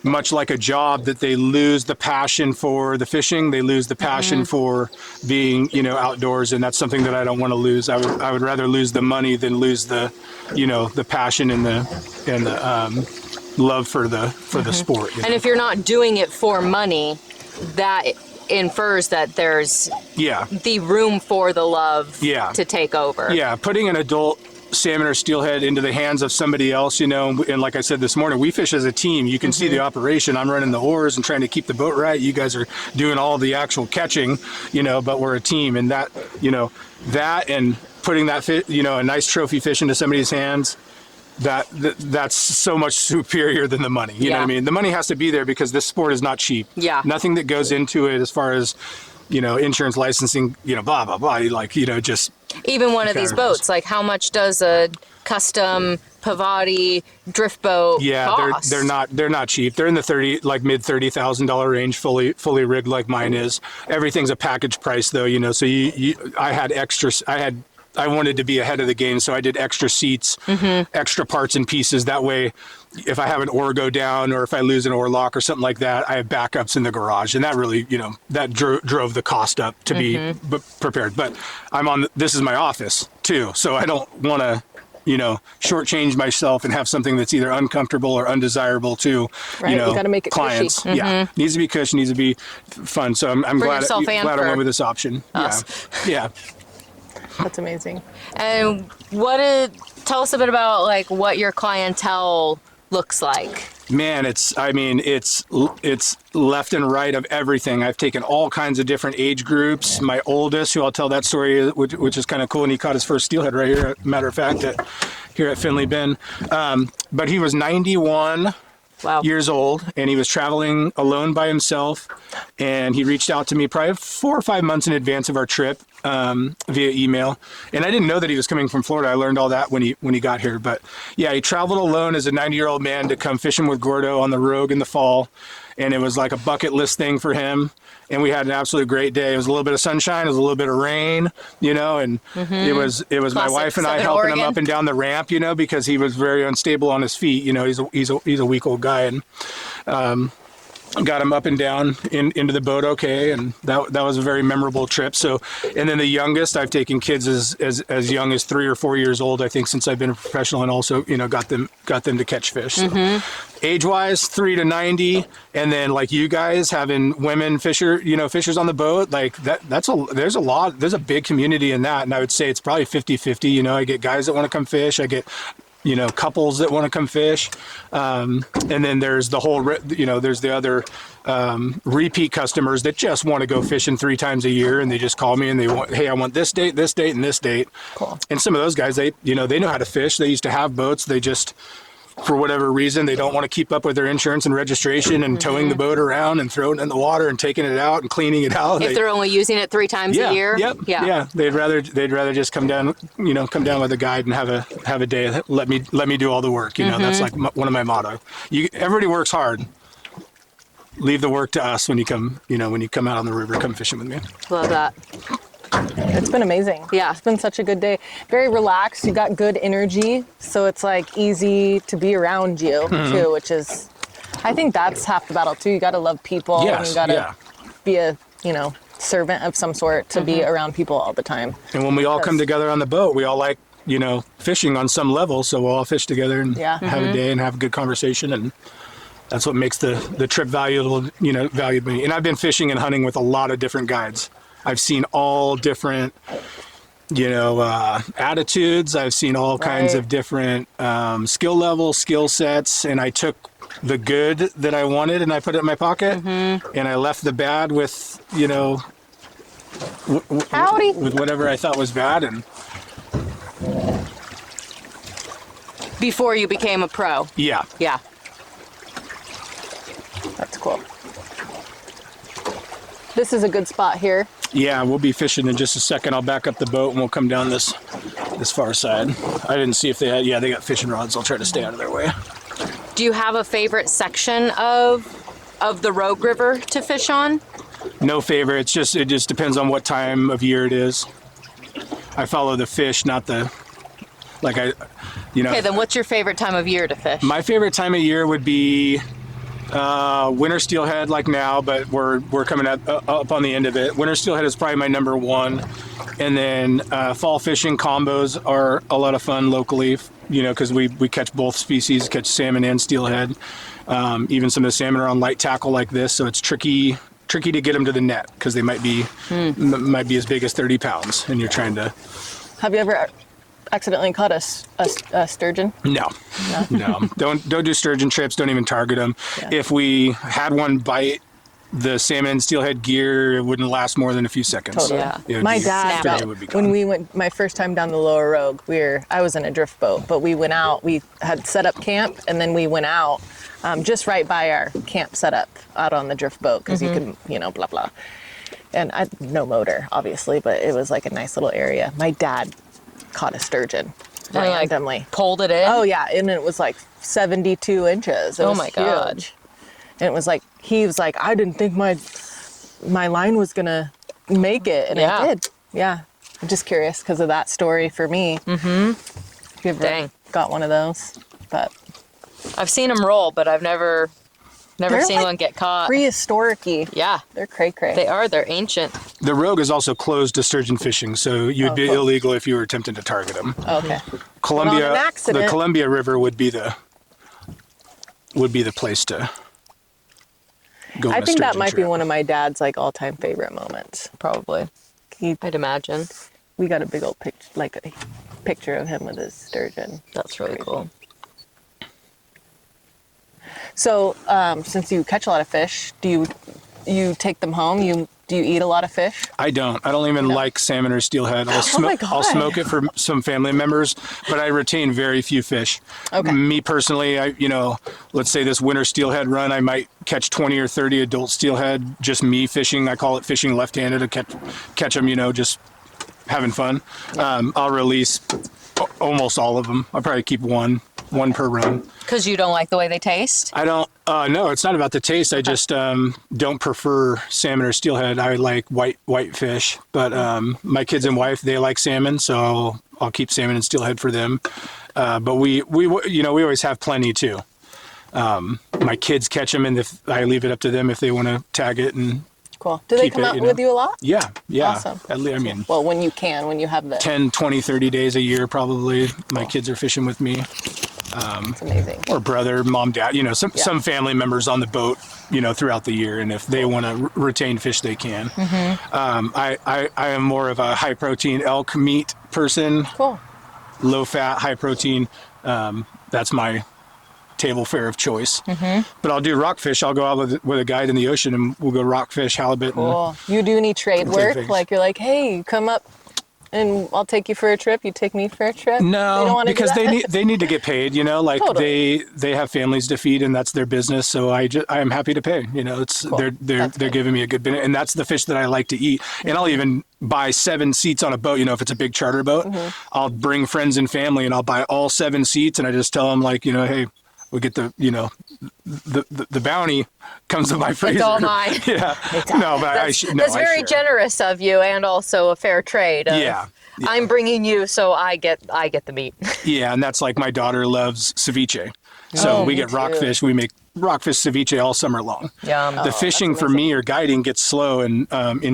Speaker 1: much like a job that they lose the passion for the fishing. They lose the passion for being, outdoors. And that's something that I don't want to lose. I would rather lose the money than lose the, the passion and the love for the sport.
Speaker 3: And if you're not doing it for money, that infers that there's the room for the love to take over.
Speaker 1: Yeah. Putting an adult salmon or steelhead into the hands of somebody else, and like I said this morning, we fish as a team. You can see the operation. I'm running the oars and trying to keep the boat right. You guys are doing all the actual catching, but we're a team. And that, that and putting that a nice trophy fish into somebody's hands, that's so much superior than the money. You know what I mean? The money has to be there because this sport is not cheap.
Speaker 3: Yeah.
Speaker 1: Nothing that goes into it as far as insurance licensing, blah, blah, blah. Like, just.
Speaker 3: Even one of these boats, like how much does a custom Pavati drift boat cost?
Speaker 1: They're not cheap. They're in the mid $30,000 range, fully rigged like mine is. Everything's a package price though, so I wanted to be ahead of the game, so I did extra seats, extra parts and pieces. That way, if I have an oar go down or if I lose an oar lock or something like that, I have backups in the garage. And that really, that drove the cost up to be prepared. But this is my office too, so I don't want to, shortchange myself and have something that's either uncomfortable or undesirable to,
Speaker 2: you got to make it
Speaker 1: clients.
Speaker 2: Cushy.
Speaker 1: Yeah, needs to be cushy, needs to be fun. So I'm glad I went with this option.
Speaker 3: Us.
Speaker 1: Yeah.
Speaker 2: That's amazing.
Speaker 3: And tell us a bit about like what your clientele looks like.
Speaker 1: Man, it's left and right of everything. I've taken all kinds of different age groups. My oldest, who I'll tell that story, which is kind of cool, and he caught his first steelhead right here, matter of fact, here at Finley Bend. But he was 91 years old, and he was traveling alone by himself. And he reached out to me probably 4 or 5 months in advance of our trip via email. And I didn't know that he was coming from Florida. I learned all that when he got here. But yeah, he traveled alone as a 90-year-old man to come fishing with Gordo on the Rogue in the fall. And it was like a bucket list thing for him. And we had an absolutely great day. It was a little bit of sunshine, it was a little bit of rain, and it was my wife and I helping him up and down the ramp, because he was very unstable on his feet. He's a weak old guy, and got him up and down into the boat okay, and that was a very memorable trip. So, and then the youngest, I've taken kids as young as 3 or 4 years old, I think, since I've been a professional, and also got them to catch fish. So, age-wise, 3 to 90, and then like you guys having women fishers on the boat, like there's a big community in that, and I would say it's probably 50-50. I get guys that want to come fish, I get couples that want to come fish. And then there's the whole, there's the other repeat customers that just want to go fishing 3 times a year, and they just call me and they want, hey, I want this date, and this date. Cool. And some of those guys, they know how to fish. They used to have boats. They just, for whatever reason, they don't want to keep up with their insurance and registration and towing the boat around and throwing it in the water and taking it out and cleaning it out.
Speaker 3: If they're only using it 3 times a year.
Speaker 1: Yeah. They'd rather just come down with a guide and have a day. Let me do all the work. That's like one of my motto. Everybody works hard. Leave the work to us when you come out on the river, come fishing with me.
Speaker 3: Love that.
Speaker 2: It's been amazing. Yeah, it's been such a good day. Very relaxed. You got good energy, so it's like easy to be around you too, which is, I think that's half the battle too. You got to love people.
Speaker 1: Yes,
Speaker 2: and you got to be a servant of some sort to be around people all the time.
Speaker 1: And when we all come together on the boat, we all like fishing on some level, so we'll all fish together and have a day and have a good conversation, and that's what makes the trip valuable. Valuable. And I've been fishing and hunting with a lot of different guides. I've seen all different, attitudes. I've seen all kinds of different skill levels, skill sets, and I took the good that I wanted and I put it in my pocket, and I left the bad with, with whatever I thought was bad. And
Speaker 3: before you became a pro.
Speaker 1: Yeah.
Speaker 2: That's cool. This is a good spot here.
Speaker 1: Yeah, we'll be fishing in just a second. I'll back up the boat and we'll come down this far side. I didn't see if they had, they got fishing rods. I'll try to stay out of their way.
Speaker 3: Do you have a favorite section of the Rogue River to fish on?
Speaker 1: No favorite. It just depends on what time of year it is. I follow the fish, not the, Okay,
Speaker 3: then what's your favorite time of year to fish?
Speaker 1: My favorite time of year would be winter steelhead, like now, but we're coming up on the end of it. Winter steelhead is probably my number one, and then fall fishing combos are a lot of fun locally, because we catch both species, catch salmon and steelhead. Even some of the salmon are on light tackle like this, so it's tricky to get them to the net because they might be as big as 30 pounds, and you're trying to.
Speaker 2: Have you ever accidentally caught a sturgeon?
Speaker 1: No. Don't do sturgeon trips. Don't even target them. Yeah. If we had one bite the salmon steelhead gear, it wouldn't last more than a few seconds.
Speaker 2: Totally.
Speaker 3: Yeah.
Speaker 2: My dad, when we went my first time down the Lower Rogue, I was in a drift boat, but we went out. We had set up camp, and then we went out just right by our camp setup out on the drift boat because you could, blah blah. And no motor, obviously, but it was like a nice little area. My dad caught a sturgeon randomly.
Speaker 3: Like, pulled it in?
Speaker 2: Oh, yeah. And it was like 72 inches. It was
Speaker 3: my God.
Speaker 2: huge. And it was like, he was like, I didn't think my line was going to make it. And it did. Yeah. I'm just curious because of that story for me. Mm-hmm. If you ever got one of those. But
Speaker 3: I've seen them roll, but I've never seen
Speaker 2: like
Speaker 3: one get caught.
Speaker 2: Prehistoric-y.
Speaker 3: Yeah.
Speaker 2: They're cray-cray.
Speaker 3: They are. They're ancient.
Speaker 1: The Rogue is also closed to sturgeon fishing, so you'd be illegal if you were attempting to target them.
Speaker 2: Okay.
Speaker 1: Columbia,
Speaker 2: Well, an accident.
Speaker 1: the Columbia River would be the place to go.
Speaker 2: I think that might be one of my dad's like all-time favorite moments.
Speaker 3: Probably. I'd imagine.
Speaker 2: We got a big old picture of him with his sturgeon.
Speaker 3: That's really cool.
Speaker 2: So, since you catch a lot of fish, do you take them home? Do you eat a lot of fish?
Speaker 1: I don't even like salmon or steelhead. I'll smoke it for some family members, but I retain very few fish.
Speaker 2: Okay.
Speaker 1: Me personally, let's say this winter steelhead run, I might catch 20 or 30 adult steelhead, just me fishing. I call it fishing left-handed to catch them, just having fun. I'll release almost all of them. I'll probably keep one per run.
Speaker 3: Because you don't like the way they taste?
Speaker 1: I don't, no, it's not about the taste. I just don't prefer salmon or steelhead. I like white fish, but my kids and wife, they like salmon, so I'll keep salmon and steelhead for them. But we always have plenty too. My kids catch them, and if I leave it up to them if they want to tag it and
Speaker 2: cool. Do they come out with you a lot?
Speaker 1: Yeah.
Speaker 2: Awesome. Well, when you have the
Speaker 1: 10, 20, 30 days a year, probably. My kids are fishing with me.
Speaker 2: It's amazing.
Speaker 1: Or brother, mom, dad, some family members on the boat, throughout the year. And if they want to retain fish, they can. Mm-hmm. I am more of a high protein elk meat person.
Speaker 2: Cool.
Speaker 1: Low fat, high protein. That's my table fare of choice. Mm-hmm. But I'll do rockfish. I'll go out with a guide in the ocean and we'll go rockfish, halibut.
Speaker 2: Cool. You do any trade work? Like you're like, hey, come up and I'll take you for a trip. You take me for a trip.
Speaker 1: No, because they need to get paid.
Speaker 2: Totally.
Speaker 1: they have families to feed and that's their business. So I am happy to pay. It's cool. They're giving me a good bit, and that's the fish that I like to eat. And I'll even buy 7 seats on a boat. If it's a big charter boat, I'll bring friends and family and I'll buy all 7 seats and I just tell them hey, we get the bounty comes to my freezer.
Speaker 3: It's all mine.
Speaker 1: Yeah.
Speaker 3: That's very generous of you, and also a fair trade.
Speaker 1: Yeah.
Speaker 3: I'm bringing you, so I get the meat.
Speaker 1: Yeah, and that's like my daughter loves ceviche. So we get rockfish. We make rockfish ceviche all summer long.
Speaker 3: Yum.
Speaker 1: The fishing for me or guiding gets slow in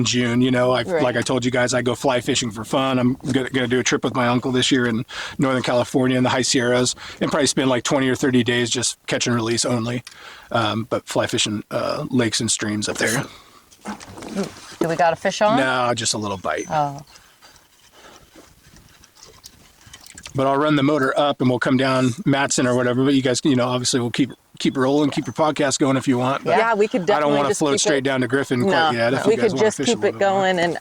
Speaker 1: June. Like I told you guys, I go fly fishing for fun. I'm gonna do a trip with my uncle this year in Northern California in the high Sierras, and probably spend like 20 or 30 days just catch and release only. But fly fishing lakes and streams up there.
Speaker 3: Do we got a fish on?
Speaker 1: No, just a little bite.
Speaker 3: Oh.
Speaker 1: But I'll run the motor up and we'll come down Matson or whatever. But you guys, obviously we'll keep rolling, keep your podcast going if you want. But
Speaker 2: yeah, we could definitely.
Speaker 1: I don't want to float straight down to Griffin quite yet.
Speaker 2: No. We could just keep it going, and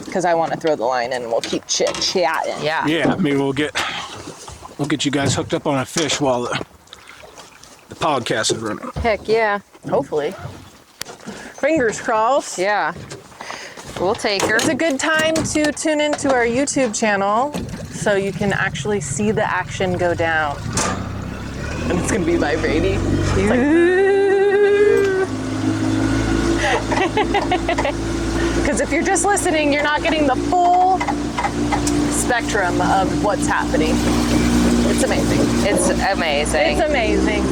Speaker 2: because I want to throw the line in, and we'll keep chatting.
Speaker 3: Yeah.
Speaker 1: Yeah, maybe we'll get you guys hooked up on a fish while the podcast is running.
Speaker 3: Heck yeah.
Speaker 2: Hopefully. Fingers crossed.
Speaker 3: Yeah. We'll take her.
Speaker 2: It's a good time to tune into our YouTube channel so you can actually see the action go down. And it's going to be vibrating. Because if you're just listening, you're not getting the full spectrum of what's happening. It's amazing.
Speaker 3: It's amazing.
Speaker 2: It's amazing.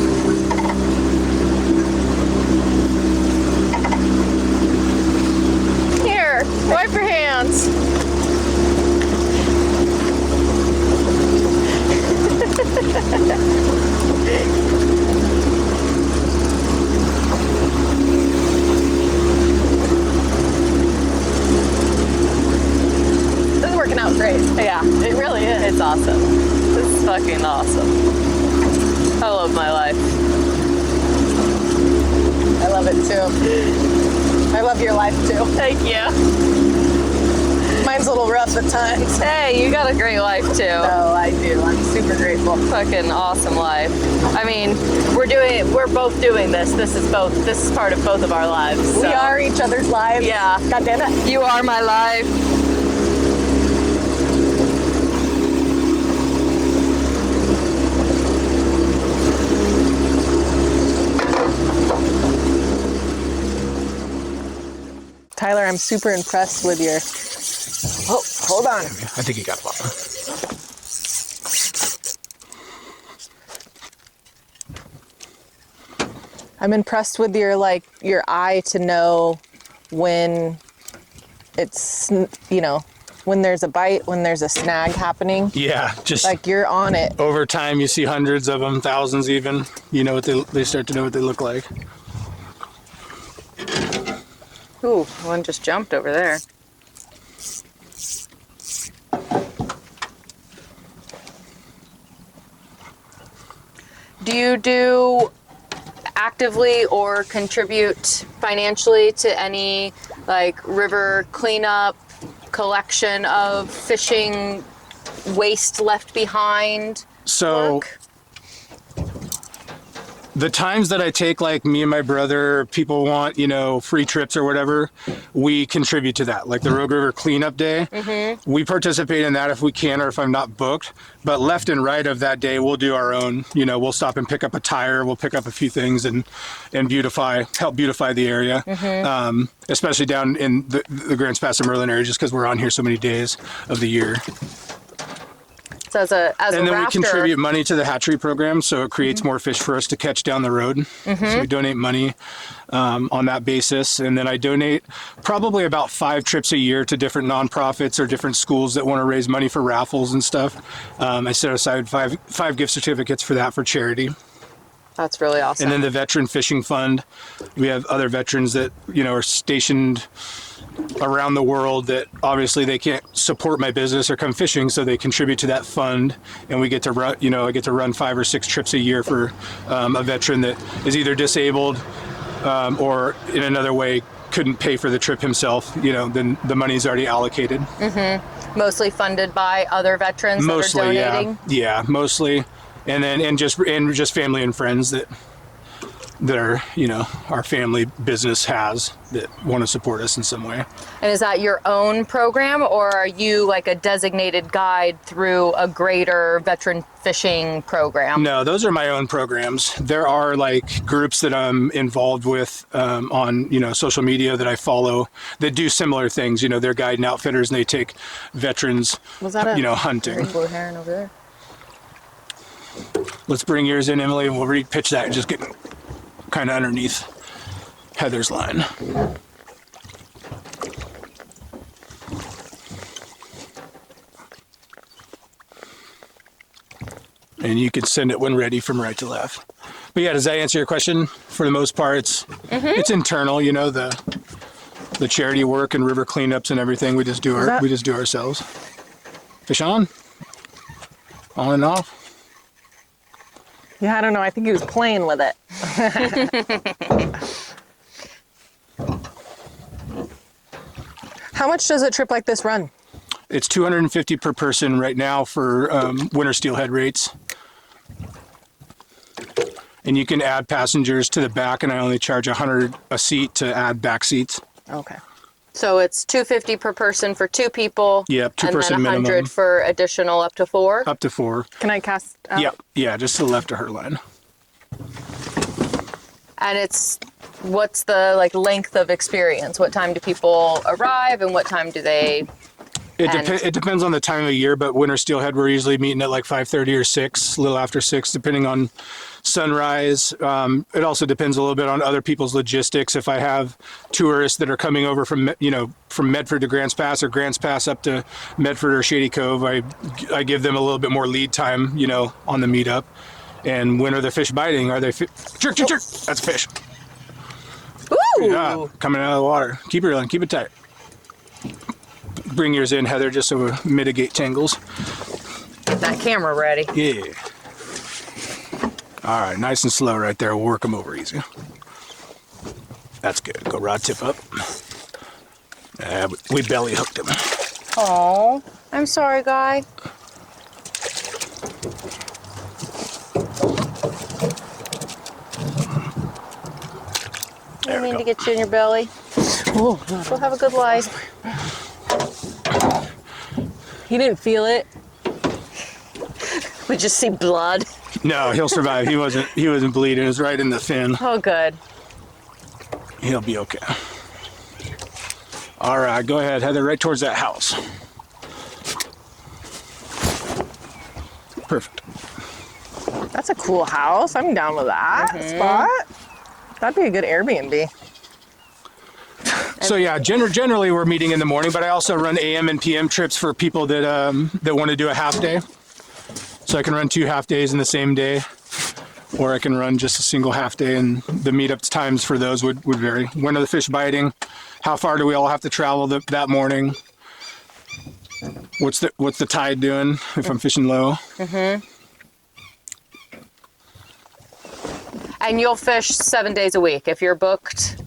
Speaker 2: Wipe your hands. This is working out great. Yeah, it really is.
Speaker 3: It's awesome. This is fucking awesome. I love my life.
Speaker 2: I love it too. I love your life too.
Speaker 3: Thank you.
Speaker 2: Mine's a little rough at times.
Speaker 3: Hey, you got a great life too.
Speaker 2: Oh, I do. I'm super grateful.
Speaker 3: Fucking awesome life. I mean, we're both doing this. This is part of both of our lives. So.
Speaker 2: We are each other's lives.
Speaker 3: Yeah.
Speaker 2: God damn it.
Speaker 3: You are my life.
Speaker 2: Tyler, I'm super impressed with your... Oh, hold on.
Speaker 1: I think he got one.
Speaker 2: I'm impressed with your eye to know when it's, when there's a bite, when there's a snag happening.
Speaker 1: Yeah, just
Speaker 2: like you're on it.
Speaker 1: Over time, you see hundreds of them, thousands even. You know what they start to know what they look like.
Speaker 3: Ooh, one just jumped over there. Do you do actively or contribute financially to any river cleanup, collection of fishing waste left behind?
Speaker 1: So
Speaker 3: work?
Speaker 1: The times that I take, me and my brother, people want, free trips or whatever, we contribute to that. Like the Rogue River Cleanup Day, we participate in that if we can or if I'm not booked. But left and right of that day, we'll do our own. We'll stop and pick up a tire, we'll pick up a few things and help beautify the area. Especially down in the Grants Pass and Merlin area, just because we're on here so many days of the year.
Speaker 3: So as a
Speaker 1: and then
Speaker 3: rafter,
Speaker 1: we contribute money to the hatchery program, so it creates more fish for us to catch down the road. So we donate money on that basis, and then I donate probably about 5 trips a year to different nonprofits or different schools that want to raise money for raffles and stuff. I set aside five gift certificates for that for charity.
Speaker 3: That's really awesome.
Speaker 1: And then the Veteran Fishing Fund, we have other veterans that are stationed around the world that obviously they can't support my business or come fishing, so they contribute to that fund, and we get to run, I get to run 5 or 6 trips a year for a veteran that is either disabled or in another way couldn't pay for the trip himself. Then the money's already allocated.
Speaker 3: Mostly funded by other veterans that are donating.
Speaker 1: Yeah, mostly, and just family and friends that are, our family business has that want to support us in some way.
Speaker 3: And is that your own program, or are you like a designated guide through a greater veteran fishing program?
Speaker 1: No, those are my own programs. There are groups that I'm involved with on, social media that I follow that do similar things. They're guide and outfitters, and they take veterans, hunting.
Speaker 3: Blue heron over there.
Speaker 1: Let's bring yours in, Emily, and we'll re-pitch that and just get kind of underneath Heather's line. And you can send it when ready from right to left. But yeah, does that answer your question? For the most part, it's internal, the charity work and river cleanups and everything. We just do ourselves. Fish on and off.
Speaker 2: Yeah, I don't know. I think he was playing with it. How much does a trip like this run?
Speaker 1: It's $250 per person right now for winter steelhead rates. And you can add passengers to the back, and I only charge $100 a seat to add back seats.
Speaker 2: Okay.
Speaker 3: So it's $250 per person for 2 people.
Speaker 1: Yep, 2-person minimum.
Speaker 3: And then $100 for additional up to 4.
Speaker 1: Up to 4.
Speaker 2: Can I cast out?
Speaker 1: Yeah, just to the left of her line.
Speaker 3: And what's the length of experience? What time do people arrive, and what time do they?
Speaker 1: It depends on the time of year, but winter steelhead, we're usually meeting at 5:30 or 6, a little after 6, depending on sunrise. It also depends a little bit on other people's logistics. If I have tourists that are coming over from Medford to Grants Pass, or Grants Pass up to Medford or Shady Cove, I give them a little bit more lead time, on the meetup. And when are the fish biting? Are they jerk? That's a fish.
Speaker 3: Ooh!
Speaker 1: Yeah, coming out of the water. Keep it reeling, keep it tight. Bring yours in, Heather, just so we mitigate tangles.
Speaker 3: Get that camera ready.
Speaker 1: Yeah. All right, nice and slow right there. We'll work them over easy. That's good. Go rod tip up. We belly hooked him.
Speaker 3: Oh, I'm sorry, Guy. I mean to get you in your belly.
Speaker 2: Oh,
Speaker 3: Go have a good life.
Speaker 2: he didn't feel it.
Speaker 3: We just see blood.
Speaker 1: No, he'll survive. He wasn't bleeding. It was right in the fin.
Speaker 3: Oh, good.
Speaker 1: He'll be okay. All right, go ahead, Heather, right towards that house. Perfect.
Speaker 2: That's a cool house. I'm down with that spot. That'd be a good Airbnb.
Speaker 1: So yeah, generally we're meeting in the morning, but I also run AM and PM trips for people that that want to do a half day. So I can run 2 half days in the same day, or I can run just a single half day, and the meetup times for those would vary. When are the fish biting? How far do we all have to travel that morning? What's the tide doing if I'm fishing low?
Speaker 3: And you'll fish 7 days a week if you're booked.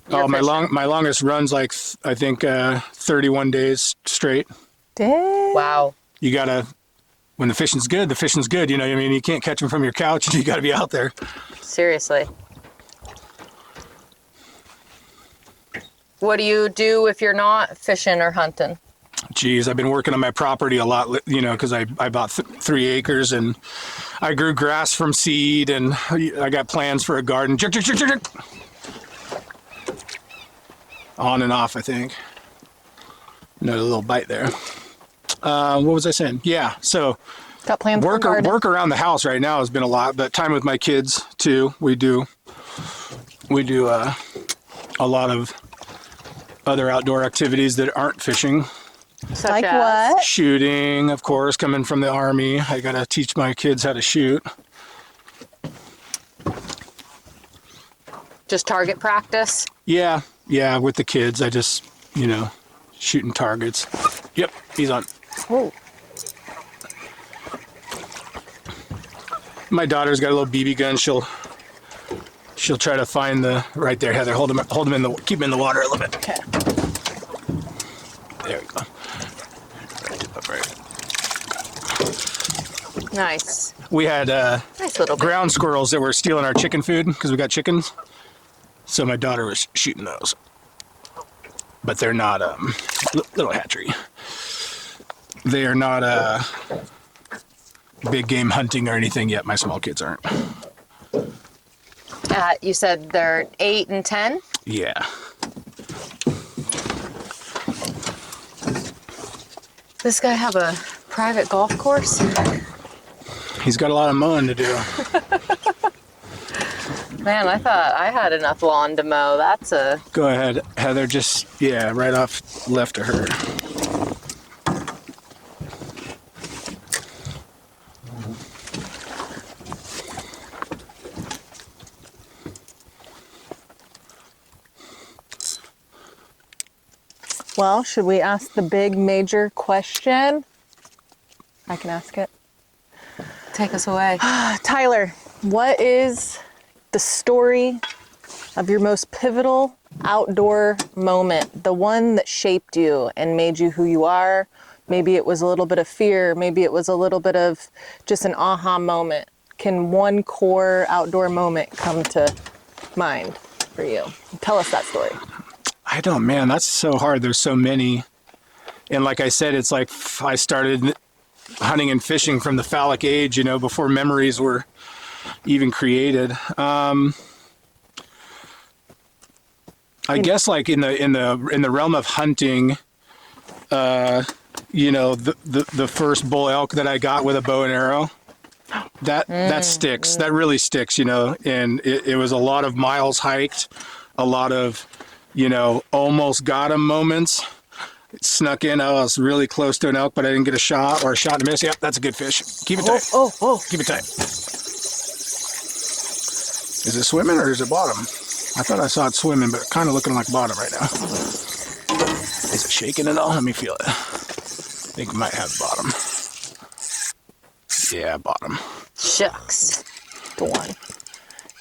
Speaker 1: Oh, my longest run's like I think 31 days straight.
Speaker 2: Dang.
Speaker 3: Wow.
Speaker 1: You gotta, when the fishing's good, the fishing's good. You know what I mean? You can't catch them from your couch. You gotta be out there.
Speaker 3: Seriously. What do you do if you're not fishing or hunting?
Speaker 1: Geez, I've been working on my property a lot, you know, because I bought 3 acres and I grew grass from seed, and I got plans for a garden. Jerk, jerk, jerk, jerk, jerk. On and off, I think. Another little bite there. What was I saying? Yeah, so
Speaker 2: Got plans for a garden.
Speaker 1: work around the house right now has been a lot, but time with my kids too. We do a lot of other outdoor activities that aren't fishing.
Speaker 3: Such
Speaker 2: Like
Speaker 3: as?
Speaker 2: what?
Speaker 1: Shooting, of course, coming from the Army. I gotta teach my kids how to shoot.
Speaker 3: Just target practice?
Speaker 1: Yeah, with the kids. I just, you know, shooting targets. Yep, he's on.
Speaker 2: Oh.
Speaker 1: My daughter's got a little BB gun. She'll try to find the right there, Heather. Hold him in the, keep him in the water a little bit.
Speaker 2: Okay.
Speaker 1: There we go. Tip up right.
Speaker 3: Nice.
Speaker 1: We had
Speaker 3: Nice little bit.
Speaker 1: ground squirrels that were stealing our chicken food because we got chickens. So my daughter was shooting those, but they're not little hatchery. They are not big game hunting or anything yet. My small kids aren't.
Speaker 3: You said they're 8 and 10?
Speaker 1: Yeah.
Speaker 3: This guy have a private golf course?
Speaker 1: He's got a lot of mowing to do.
Speaker 3: Man, I thought I had enough lawn to mow. That's a...
Speaker 1: Go ahead, Heather. Just, yeah, right off left of her.
Speaker 2: Well, should we ask the big major question? I can ask it.
Speaker 3: Take us away.
Speaker 2: Tyler, what is the story of your most pivotal outdoor moment? The one that shaped you and made you who you are? Maybe it was a little bit of fear. Maybe it was a little bit of just an aha moment. Can one core outdoor moment come to mind for you? Tell us that story.
Speaker 1: I don't, man, that's so hard. There's so many. And like I said, it's like I started hunting and fishing from the phallic age, you know, before memories were even created. I guess like in the realm of hunting, you know, the first bull elk that I got with a bow and arrow, that sticks. That really sticks, you know, and it was a lot of miles hiked, a lot of, you know, almost got him moments. It snuck in. I was really close to an elk, but I didn't get a shot, or a shot and a miss. Yep, that's a good fish. Keep it tight.
Speaker 2: Oh.
Speaker 1: Keep it tight. Is it swimming or is it bottom? I thought I saw it swimming, but kind of looking like bottom right now. Is it shaking at all? Let me feel it. I think it might have bottom. Yeah, bottom.
Speaker 3: Shucks.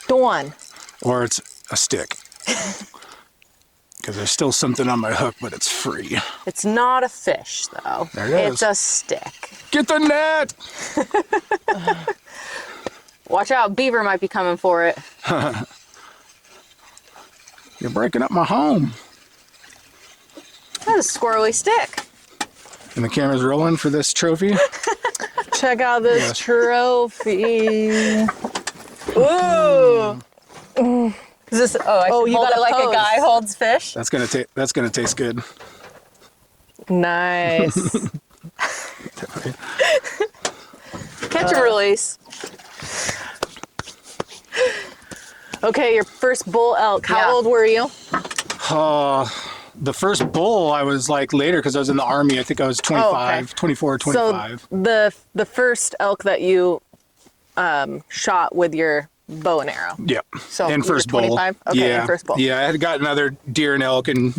Speaker 2: Dawn.
Speaker 1: Or it's a stick. Because there's still something on my hook, but it's free.
Speaker 3: It's not a fish, though.
Speaker 1: There it is.
Speaker 3: It's a stick.
Speaker 1: Get the net!
Speaker 3: Watch out, beaver might be coming for it.
Speaker 1: You're breaking up my home.
Speaker 3: That's a squirrely stick.
Speaker 1: And the camera's rolling for this trophy.
Speaker 2: Check out this trophy. Ooh.
Speaker 3: Is this? Oh, you got it like
Speaker 2: pose.
Speaker 3: a guy holds fish.
Speaker 1: That's gonna taste good.
Speaker 2: Nice.
Speaker 3: Catch and release.
Speaker 2: Okay, your first bull elk. How old were you?
Speaker 1: The first bull I was like later because I was in the Army. I think I was 25, 24 or 25.
Speaker 2: So the first elk that you shot with your bow and arrow.
Speaker 1: Yep.
Speaker 2: So
Speaker 1: and
Speaker 2: you were
Speaker 1: first bull.
Speaker 2: 25? Okay, and first bull.
Speaker 1: Yeah, I had gotten other deer and elk and,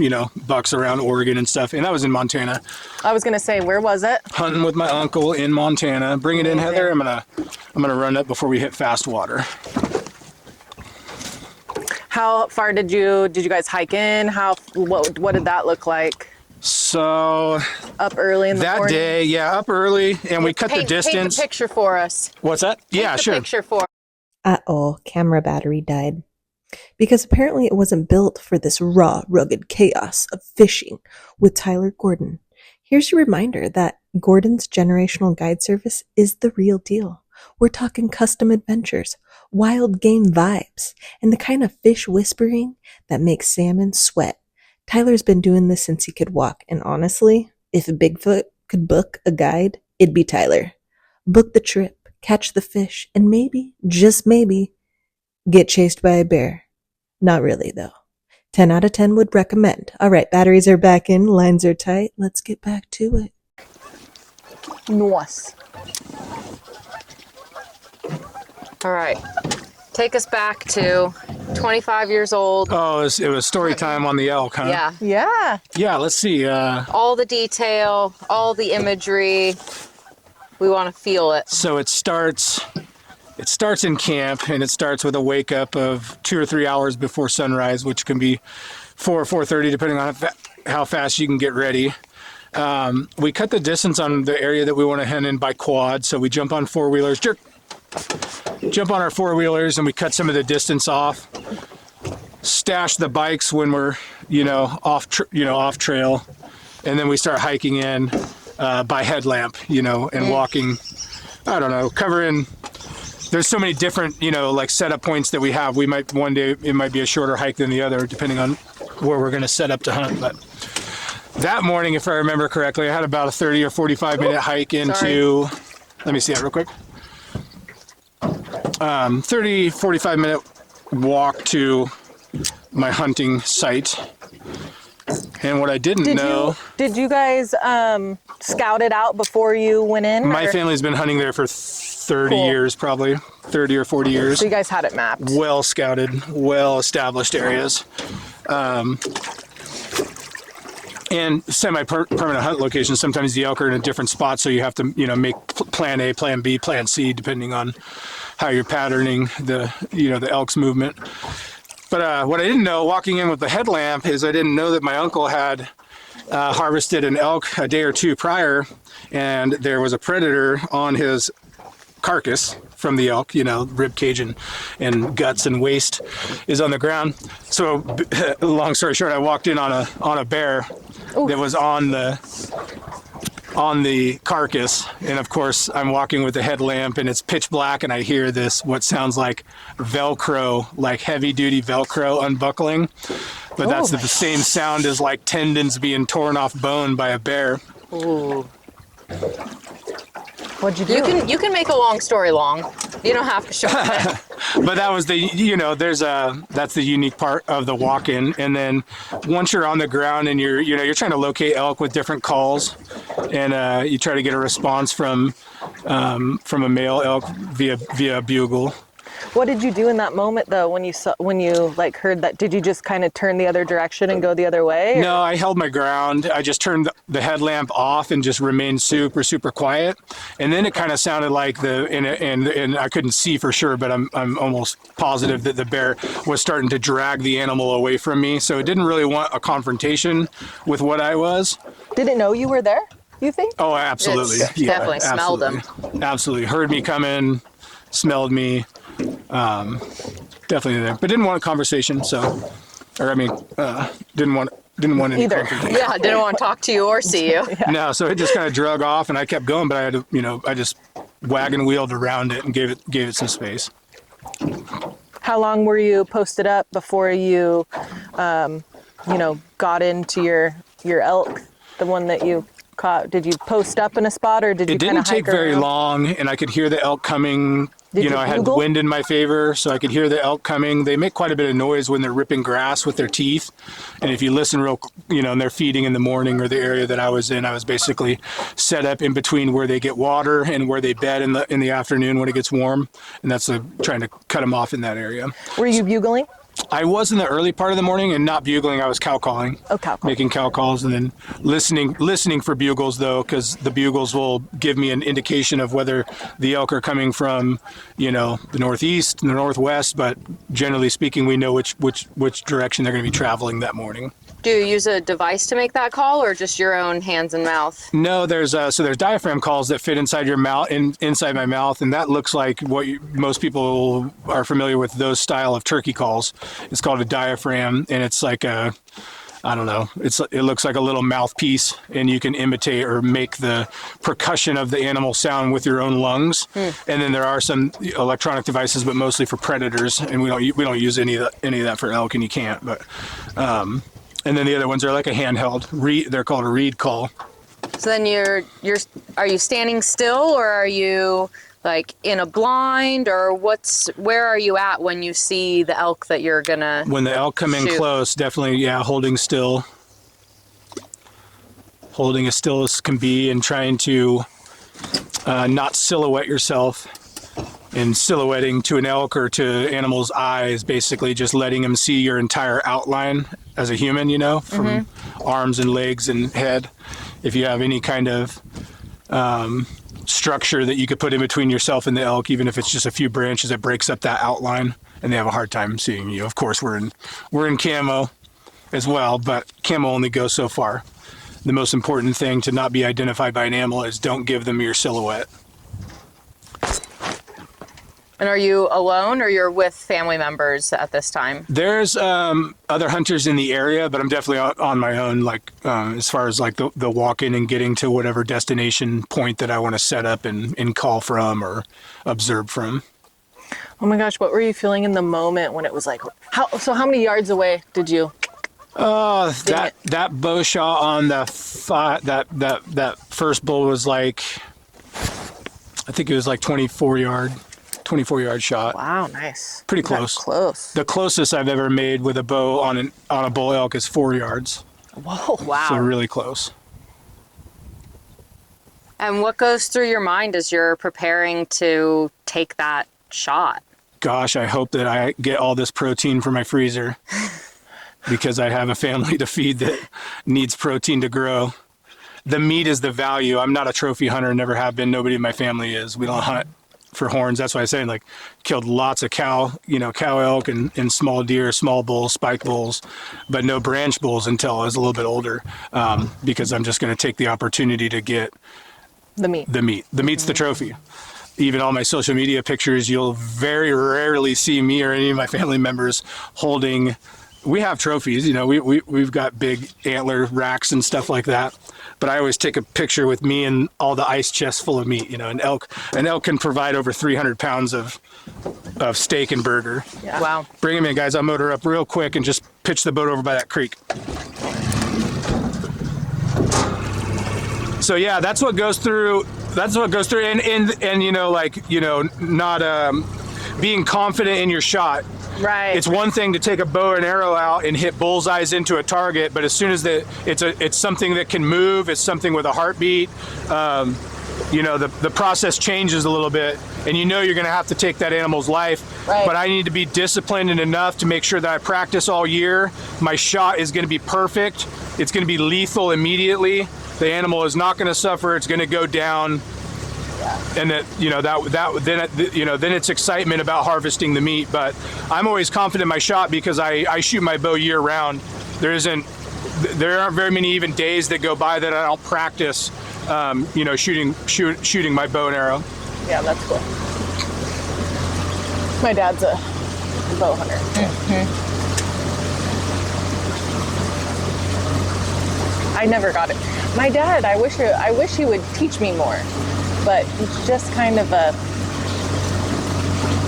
Speaker 1: bucks around Oregon and stuff. And that was in Montana.
Speaker 2: I was gonna say, where was it?
Speaker 1: Hunting with my uncle in Montana. Bring it in, Heather. I'm gonna run up before we hit fast water.
Speaker 2: How far did you guys hike in? What did that look like?
Speaker 1: So
Speaker 2: Up early in the
Speaker 1: that
Speaker 2: morning?
Speaker 1: day, yeah, up early, and we cut the distance.
Speaker 3: Paint the picture for us.
Speaker 1: What's that? Yeah,
Speaker 3: Paint the
Speaker 1: sure.
Speaker 3: picture for.
Speaker 4: Uh-oh, camera battery died. Because apparently it wasn't built for this raw, rugged chaos of fishing with Tyler Gordon. Here's your reminder that Gordon's generational guide service is the real deal. We're talking custom adventures, wild game vibes, and the kind of fish whispering that makes salmon sweat. Tyler's been doing this since he could walk, and honestly, if Bigfoot could book a guide, it'd be Tyler. Book the trip, catch the fish, and maybe, just maybe, get chased by a bear. Not really, though. 10 out of 10 would recommend. All right, batteries are back in, lines are tight. Let's get back to it.
Speaker 2: Nice.
Speaker 3: All right. Take us back to 25 years old.
Speaker 1: Oh, it was story time on the elk, huh?
Speaker 3: Yeah.
Speaker 2: Yeah.
Speaker 1: Yeah, let's see.
Speaker 3: All the detail, all the imagery. We want to feel it.
Speaker 1: So it starts in camp, and it starts with a wake up of 2 or 3 hours before sunrise, which can be 4 or 4:30, depending on how fast you can get ready. We cut the distance on the area that we want to hunt in by quad, so we jump on four-wheelers, jump on our four-wheelers, and we cut some of the distance off. Stash the bikes when we're, off trail, and then we start hiking in by headlamp, and walking. I don't know, covering. There's so many different, like setup points that we have. We might one day it might be a shorter hike than the other, depending on where we're going to set up to hunt. But that morning, if I remember correctly, I had about a 30 or 45 minute hike into. Let me see that real quick. 30, 45 minute walk to my hunting site. And what I didn't know.
Speaker 2: Did you guys scout it out before you went in?
Speaker 1: My family's been hunting there for 30 years, probably 30 or 40 years.
Speaker 2: So you guys had it mapped.
Speaker 1: Well scouted, well established areas. And semi-permanent hunt locations. Sometimes the elk are in a different spot, so you have to, make plan A, plan B, plan C, depending on how you're patterning the elk's movement. But what I didn't know, walking in with the headlamp, is I didn't know that my uncle had harvested an elk a day or two prior, and there was a predator on his carcass from the elk, rib cage and guts and waste is on the ground. So long story short, I walked in on a bear that was on the carcass, and of course I'm walking with the headlamp and it's pitch black, and I hear this what sounds like Velcro, like heavy duty Velcro unbuckling, but that's the same sound as like tendons being torn off bone by a bear.
Speaker 3: Ooh.
Speaker 2: What'd you do?
Speaker 3: You can make a long story long. You don't have to show it.
Speaker 1: But that was that's the unique part of the walk-in. And then once you're on the ground and you're trying to locate elk with different calls, and you try to get a response from a male elk via bugle.
Speaker 2: What did you do in that moment though when you like heard that? Did you just kind of turn the other direction and go the other way? Or?
Speaker 1: No, I held my ground. I just turned the headlamp off and just remained super quiet. And then it kind of sounded like and I couldn't see for sure, but I'm almost positive that the bear was starting to drag the animal away from me. So it didn't really want a confrontation with what I was.
Speaker 2: Did it know you were there, you think?
Speaker 1: Oh, absolutely.
Speaker 3: Definitely smelled him.
Speaker 1: Absolutely. Heard me come in, smelled me. Definitely there, but didn't want a conversation. So, didn't want any
Speaker 2: Either.
Speaker 1: confrontation.
Speaker 3: Yeah, didn't want to talk to you or see you.
Speaker 1: No, so it just kind of drug off, and I kept going, but I had to, I just wagon wheeled around it and gave it some space.
Speaker 2: How long were you posted up before you, got into your elk, the one that you caught? Did you post up in a spot, or did you
Speaker 1: It
Speaker 2: kind of
Speaker 1: didn't take very long, and I could hear the elk coming. I had
Speaker 2: bugle?
Speaker 1: wind in my favor, so I could hear the elk coming. They make quite a bit of noise when they're ripping grass with their teeth. And if you listen and they're feeding in the morning, or the area that I was in, I was basically set up in between where they get water and where they bed in the afternoon when it gets warm. And that's trying to cut them off in that area.
Speaker 2: Were you bugling?
Speaker 1: I was in the early part of the morning, and not bugling. I was cow calling.
Speaker 2: Oh, cow call.
Speaker 1: Making cow calls, and then listening for bugles, though, because the bugles will give me an indication of whether the elk are coming from, the northeast and the northwest. But generally speaking, we know which direction they're going to be traveling that morning.
Speaker 3: Do you use a device to make that call, or just your own hands and mouth?
Speaker 1: No, there's diaphragm calls that fit inside your mouth, inside my mouth, and that looks like what most people are familiar with. Those style of turkey calls. It's called a diaphragm, and it's like it looks like a little mouthpiece, and you can imitate or make the percussion of the animal sound with your own lungs. And then there are some electronic devices, but mostly for predators, and we don't use any of that for elk, and you can't. But and then the other ones are like a handheld they're called a reed call.
Speaker 3: So then are you standing still, or are you like in a blind, or where are you at when you see the elk that you're gonna
Speaker 1: When the elk come in close, definitely, holding still. Holding as still as can be, and trying to not silhouette yourself. And silhouetting to an elk or to animal's eyes, basically just letting them see your entire outline as a human, from arms and legs and head. If you have any kind of structure that you could put in between yourself and the elk, even if it's just a few branches, it breaks up that outline, and they have a hard time seeing you. Of course, we're in camo as well, but camo only goes so far. The most important thing to not be identified by an animal is don't give them your silhouette.
Speaker 3: And are you alone, or you're with family members at this time?
Speaker 1: There's other hunters in the area, but I'm definitely on my own, as far as the walk-in and getting to whatever destination point that I want to set up and call from or observe from.
Speaker 2: Oh my gosh, what were you feeling in the moment when it was like, how many yards away did you?
Speaker 1: That bow shot on that first bull was I think it was 24 yard shot.
Speaker 2: Wow, nice.
Speaker 1: Pretty close.
Speaker 2: Close.
Speaker 1: The closest I've ever made with a bow on a bull elk is 4 yards.
Speaker 2: Whoa, wow.
Speaker 1: So really close.
Speaker 3: And what goes through your mind as you're preparing to take that shot?
Speaker 1: Gosh, I hope that I get all this protein for my freezer because I have a family to feed that needs protein to grow. The meat is the value. I'm not a trophy hunter, never have been. Nobody in my family is. We don't hunt for horns. That's why I say killed lots of cow elk and small deer, small bulls, spike bulls, but no branch bulls until I was a little bit older, because I'm just going to take the opportunity to get
Speaker 2: the meat.
Speaker 1: The meat's the trophy. Even all my social media pictures, you'll very rarely see me or any of my family members holding. We have trophies, we've got big antler racks and stuff like that. But I always take a picture with me and all the ice chests full of meat. An elk can provide over 300 pounds of steak and burger.
Speaker 2: Yeah.
Speaker 3: Wow.
Speaker 1: Bring them in, guys. I'll motor up real quick and just pitch the boat over by that creek. So yeah, that's what goes through. And not being confident in your shot.
Speaker 2: Right.
Speaker 1: It's one thing to take a bow and arrow out and hit bullseyes into a target, but as soon as it's something that can move, it's something with a heartbeat. you know, the process changes a little bit, and you know you're going to have to take that animal's life.
Speaker 2: Right.
Speaker 1: But I need to be disciplined enough to make sure that I practice all year. My shot is going to be perfect. It's going to be lethal immediately. The animal is not going to suffer. It's going to go down. And that, you know, then it's excitement about harvesting the meat. But I'm always confident in my shot because I shoot my bow year round. There aren't very many even days that go by that I don't practice, you know, shooting my bow and arrow.
Speaker 2: Yeah, that's cool. My dad's a bow hunter. I never got it. My dad, I wish he would teach me more, but he's just kind of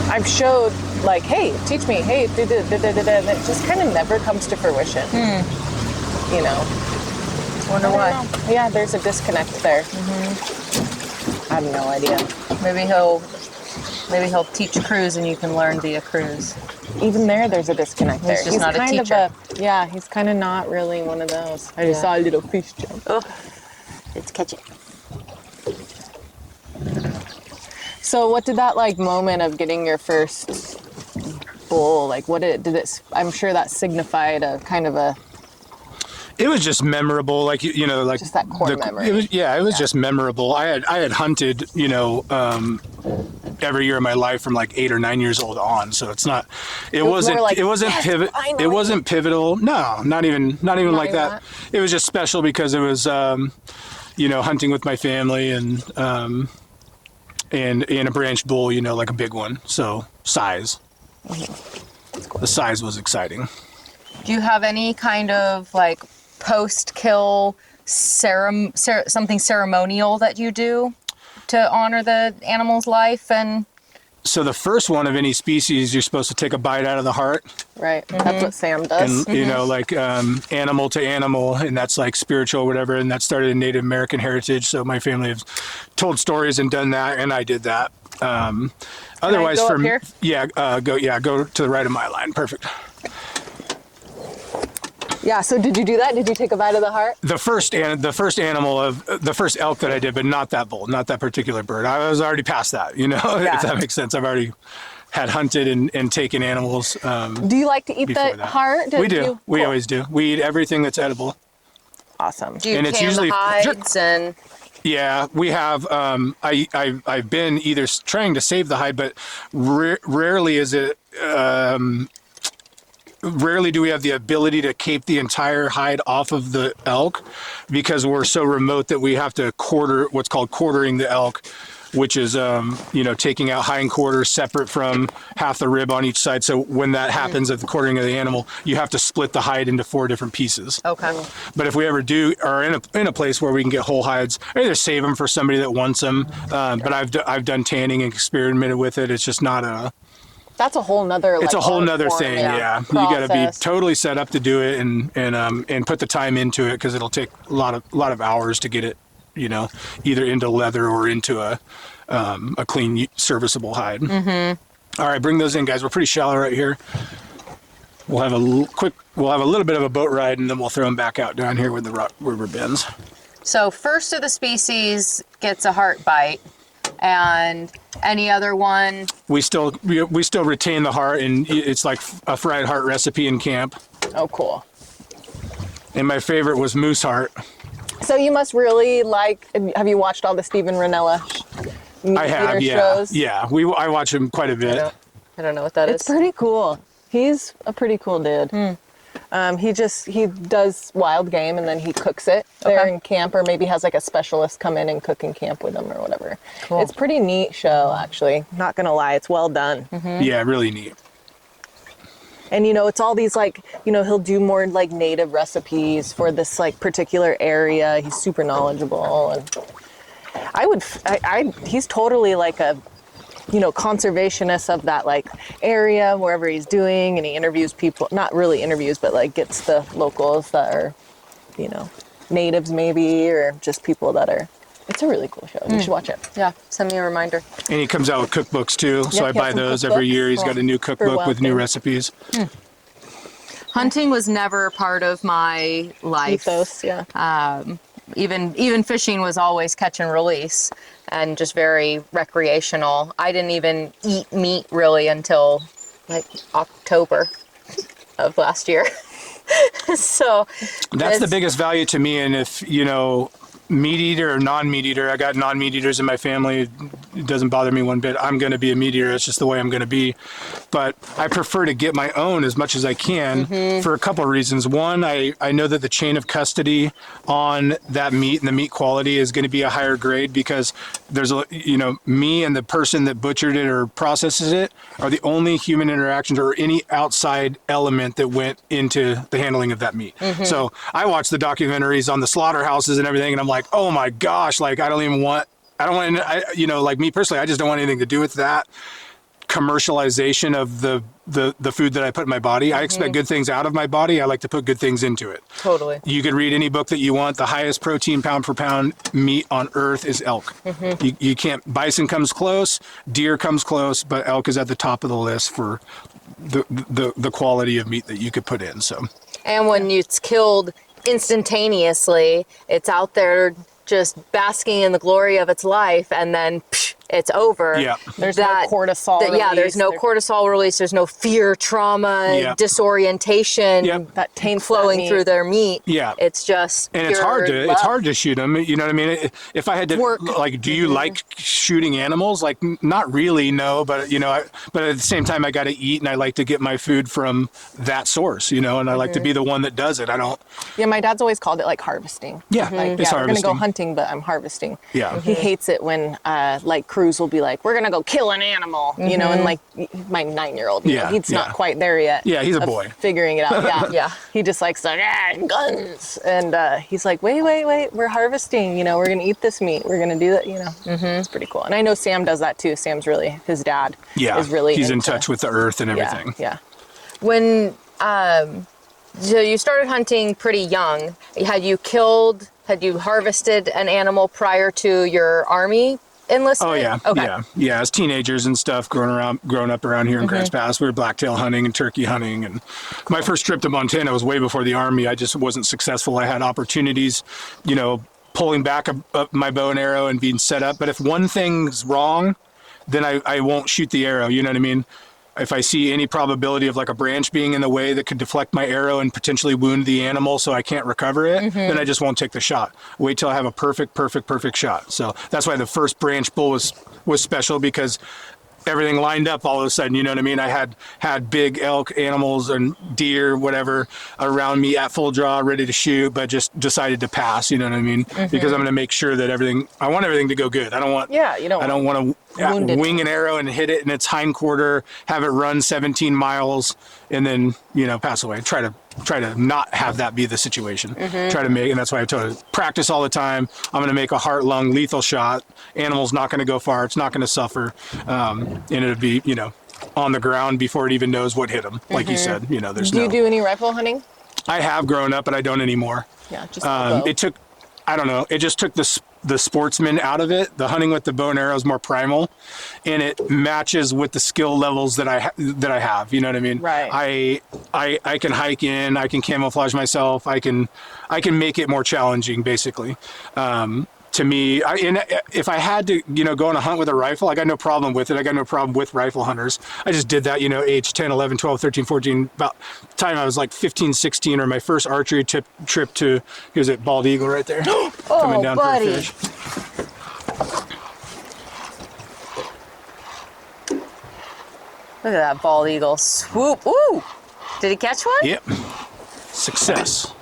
Speaker 2: I've showed like, hey, teach me, hey, and it just kind of never comes to fruition. You know.
Speaker 3: Wonder why.
Speaker 2: Yeah, there's a disconnect there. I have no idea.
Speaker 3: Maybe he'll teach cruise and you can learn via cruise.
Speaker 2: Even there's a disconnect there.
Speaker 3: He's just not a teacher.
Speaker 2: He's kind of not really one of those. I just saw a little fish jump.
Speaker 3: Oh, let's catch it.
Speaker 2: So what did that like moment of getting your first bull, like what did it, I'm sure that signified a kind of a...
Speaker 1: It was just memorable, like, you know, like
Speaker 2: just that core memory.
Speaker 1: It was just memorable. I had hunted, you know, every year of my life from like 8 or 9 years old on. So it wasn't pivotal. No, not even like that. It was just special because it was, you know, hunting with my family and a branch bull, you know, like a big one. So size. The size was exciting.
Speaker 3: Do you have any kind of like post-kill something ceremonial that you do to honor the animal's life? And
Speaker 1: so the first one of any species, you're supposed to take a bite out of the heart.
Speaker 2: Right. That's what Sam does.
Speaker 1: And, you know, like animal to animal, and that's like spiritual or whatever. And that started in Native American heritage. So my family has told stories and done that, and I did that. Otherwise,
Speaker 2: go up here?
Speaker 1: Go to the right of my line. Perfect.
Speaker 2: Yeah, so did you do that? Did you take a bite of the heart?
Speaker 1: The first elk that I did, but not that bull, not that particular bird. I was already past that, you know, if that makes sense. I've already had hunted and taken animals.
Speaker 2: Do you like to eat the heart?
Speaker 1: We do. We always do. We eat everything that's edible.
Speaker 2: Awesome.
Speaker 3: do you can the hides and...
Speaker 1: Yeah, we have. I've been either trying to save the hide, but rarely is it. Rarely do we have the ability to cape the entire hide off of the elk because we're so remote that we have to what's called quartering the elk, which is, you know, taking out hind quarters separate from half the rib on each side. So when that happens at the quartering of the animal, you have to split the hide into 4 different pieces. Okay. But if we ever are in a place where we can get whole hides, I either save them for somebody that wants them. But I've done tanning and experimented with it. It's just not a...
Speaker 2: That's a whole nother.
Speaker 1: It's a whole nother thing. Yeah, you got to be totally set up to do it and put the time into it because it'll take a lot of hours to get it, you know, either into leather or into a clean, serviceable hide. Mm-hmm. All right, bring those in, guys. We're pretty shallow right here. We'll have a little bit of a boat ride and then we'll throw them back out down here where the rock river bends.
Speaker 3: So first of the species gets a heart bite. And any other one? We still
Speaker 1: retain the heart, and it's like a fried heart recipe in camp.
Speaker 2: Oh, cool.
Speaker 1: And my favorite was moose heart.
Speaker 2: So you must really like. Have you watched all the Steven Ranella?
Speaker 1: I have, yeah. Shows? Yeah, I watch him quite a bit.
Speaker 3: I don't know what that is.
Speaker 2: It's pretty cool. He's a pretty cool dude. He does wild game and then he cooks it there in camp, or maybe has like a specialist come in and cook in camp with him or whatever. Cool. It's a pretty neat show, actually. Not gonna lie, it's well done.
Speaker 1: Mm-hmm. Yeah, really neat.
Speaker 2: And you know, it's all these like, you know, he'll do more like native recipes for this like particular area. He's super knowledgeable, and he's totally like a, you know, conservationist of that like area wherever he's doing, and he interviews people, not really interviews, but like gets the locals that are, you know, natives maybe, or just people that are. It's a really cool show. You should watch it.
Speaker 3: Yeah, send me a reminder.
Speaker 1: And he comes out with cookbooks too, so I buy those every year. He's got a new cookbook with new recipes.
Speaker 3: Hunting was never part of my life.
Speaker 2: Ethos, yeah.
Speaker 3: Even fishing was always catch and release. and just very recreational. I didn't even eat meat really until like October of last year. So
Speaker 1: that's the biggest value to me. And if, meat eater or non-meat eater, I got non-meat eaters in my family. It doesn't bother me one bit. I'm going to be a meat eater. It's just the way I'm going to be. But I prefer to get my own as much as I can for a couple of reasons. One, I know that the chain of custody on that meat and the meat quality is going to be a higher grade because there's me and the person that butchered it or processes it are the only human interactions or any outside element that went into the handling of that meat. So I watch the documentaries on the slaughterhouses and everything, and I'm like, oh my gosh, like like me personally, I just don't want anything to do with that commercialization of the food that I put in my body. I expect good things out of my body. I like to put good things into it.
Speaker 3: Totally.
Speaker 1: You could read any book that you want. The highest protein pound for pound meat on earth is elk. You can't, bison comes close, deer comes close, but elk is at the top of the list for the quality of meat that you could put in. So, and
Speaker 3: when it's killed instantaneously, it's out there just basking in the glory of its life, and then it's over.
Speaker 1: Yeah.
Speaker 2: There's no cortisol release.
Speaker 3: There's no cortisol release. There's no fear, trauma, disorientation
Speaker 2: that taints
Speaker 3: flowing through their meat.
Speaker 1: Yeah.
Speaker 3: It's just
Speaker 1: and it's hard to shoot them. You know what I mean? If I had to do you like shooting animals? Like, not really, no, but but at the same time I got to eat, and I like to get my food from that source, and I like to be the one that does it. I don't.
Speaker 2: Yeah, my dad's always called it like harvesting.
Speaker 1: Yeah. It's harvesting.
Speaker 2: We're going to go hunting, but I'm harvesting.
Speaker 1: Yeah.
Speaker 2: He hates it when crews will be like, we're gonna go kill an animal, and like my 9-year-old, he's not quite there yet.
Speaker 1: Yeah, he's a boy.
Speaker 2: Figuring it out. Yeah. He just likes guns. And he's like, wait, we're harvesting, we're gonna eat this meat. We're gonna do that, It's pretty cool. And I know Sam does that too. Sam's really, his dad is really
Speaker 1: he's in touch with the earth and everything.
Speaker 2: Yeah.
Speaker 3: When so you started hunting pretty young. Had you harvested an animal prior to your Army enlistment?
Speaker 1: Oh yeah. Okay. Yeah. As teenagers and stuff, growing up around here in Grants Pass, we were blacktail hunting and turkey hunting. And my first trip to Montana was way before the Army. I just wasn't successful. I had opportunities, pulling back my bow and arrow and being set up. But if one thing's wrong, then I won't shoot the arrow. You know what I mean? If I see any probability of like a branch being in the way that could deflect my arrow and potentially wound the animal so I can't recover it, then I just won't take the shot. Wait till I have a perfect shot. So that's why the first branch bull was special, because everything lined up all of a sudden, you know what I mean? I had big elk animals and deer, whatever, around me at full draw, ready to shoot, but just decided to pass, you know what I mean? Because I'm going to make sure that I want everything to go good. I don't want to wing an arrow and hit it in its hindquarter, have it run 17 miles, and then, pass away. Try to not have that be the situation. Try to make, and that's why I told her, practice all the time. I'm going to make a heart, lung, lethal shot. Animal's not going to go far. It's not going to suffer. And it'll be, on the ground before it even knows what hit him. Like you said, there's
Speaker 2: Do you do any rifle hunting?
Speaker 1: I have grown up, but I don't anymore.
Speaker 2: Yeah, just
Speaker 1: it just took the sportsman out of it. The hunting with the bow and arrow is more primal, and it matches with the skill levels that I have. You know what I mean?
Speaker 2: Right.
Speaker 1: I can hike in. I can camouflage myself. I can make it more challenging, basically. To me, if I had to, go on a hunt with a rifle, I got no problem with it. I got no problem with rifle hunters. I just did that, age 10, 11, 12, 13, 14, about the time I was like 15, 16, or my first archery trip to, here's it, bald eagle right there. Coming down for a fish.
Speaker 3: Look at that bald eagle swoop. Ooh! Did he catch one?
Speaker 1: Yep. Success.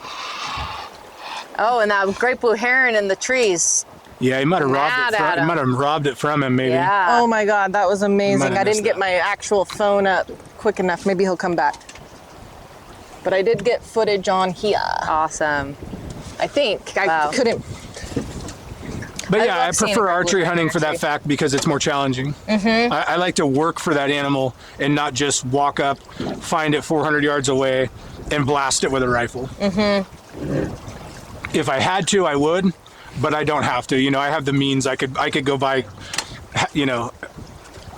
Speaker 3: Oh, and that great blue heron in the trees.
Speaker 1: Yeah, he might have robbed it from him, maybe.
Speaker 3: Yeah.
Speaker 2: Oh my God, that was amazing. I didn't get my actual phone up quick enough. Maybe he'll come back. But I did get footage on here.
Speaker 3: Awesome.
Speaker 2: I think. I couldn't.
Speaker 1: But yeah, I prefer archery hunting for that fact, because it's more challenging. I like to work for that animal and not just walk up, find it 400 yards away, and blast it with a rifle. If I had to, I would, but I don't have to. I have the means. I could go buy,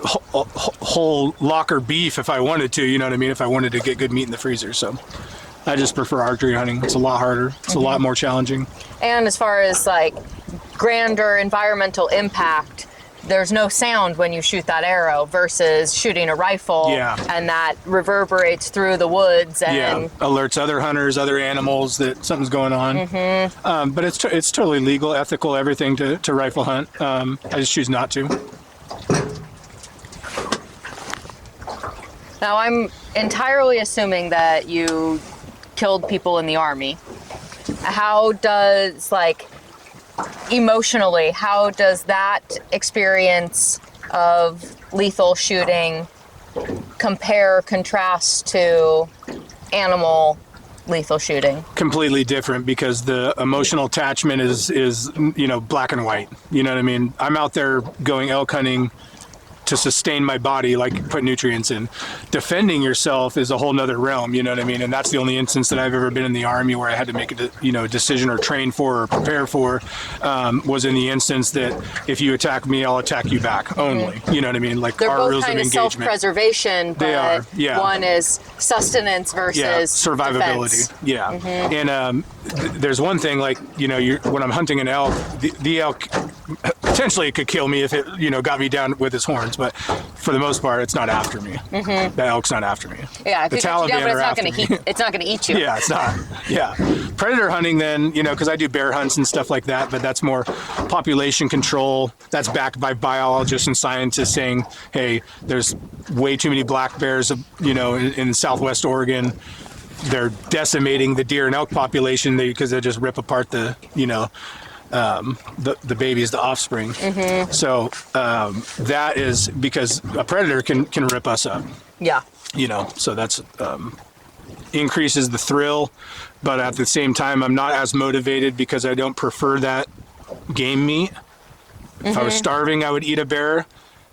Speaker 1: whole locker beef if I wanted to. You know what I mean? If I wanted to get good meat in the freezer. So I just prefer archery hunting. It's a lot harder. It's a lot more challenging.
Speaker 3: And as far as like grander environmental impact, there's no sound when you shoot that arrow versus shooting a rifle, and that reverberates through the woods and
Speaker 1: alerts other hunters, other animals that something's going on. But it's totally legal, ethical, everything to rifle hunt. I just choose not to.
Speaker 3: Now, I'm entirely assuming that you killed people in the Army. How does, like, emotionally, how does that experience of lethal shooting contrast to animal lethal shooting?
Speaker 1: Completely different, because the emotional attachment is black and white. You know what I mean? I'm out there going elk hunting to sustain my body, like put nutrients in. Defending yourself is a whole nother realm, you know what I mean? And that's the only instance that I've ever been in the Army where I had to make a decision or train for or prepare for, was in the instance that if you attack me, I'll attack you back only. You know what I mean? Like,
Speaker 3: they're
Speaker 1: our
Speaker 3: both
Speaker 1: rules of
Speaker 3: kind of
Speaker 1: engagement.
Speaker 3: self-preservation, but one is sustenance versus
Speaker 1: survivability.
Speaker 3: defense.
Speaker 1: And there's one thing, like, when I'm hunting an elk, the elk potentially it could kill me if it got me down with his horns, but for the most part it's not after me. The elk's not after me.
Speaker 3: Yeah,
Speaker 1: the
Speaker 3: Taliban down, but
Speaker 1: are after me.
Speaker 3: It's not going to eat you.
Speaker 1: Yeah, it's not. Yeah, predator hunting then, because I do bear hunts and stuff like that, but that's more population control. That's backed by biologists and scientists saying, hey, there's way too many black bears in Southwest Oregon. They're decimating the deer and elk population because they just rip apart the babies, the offspring. So that is because a predator can rip us up.
Speaker 3: Yeah.
Speaker 1: So that's increases the thrill, but at the same time, I'm not as motivated because I don't prefer that game meat. If I was starving, I would eat a bear,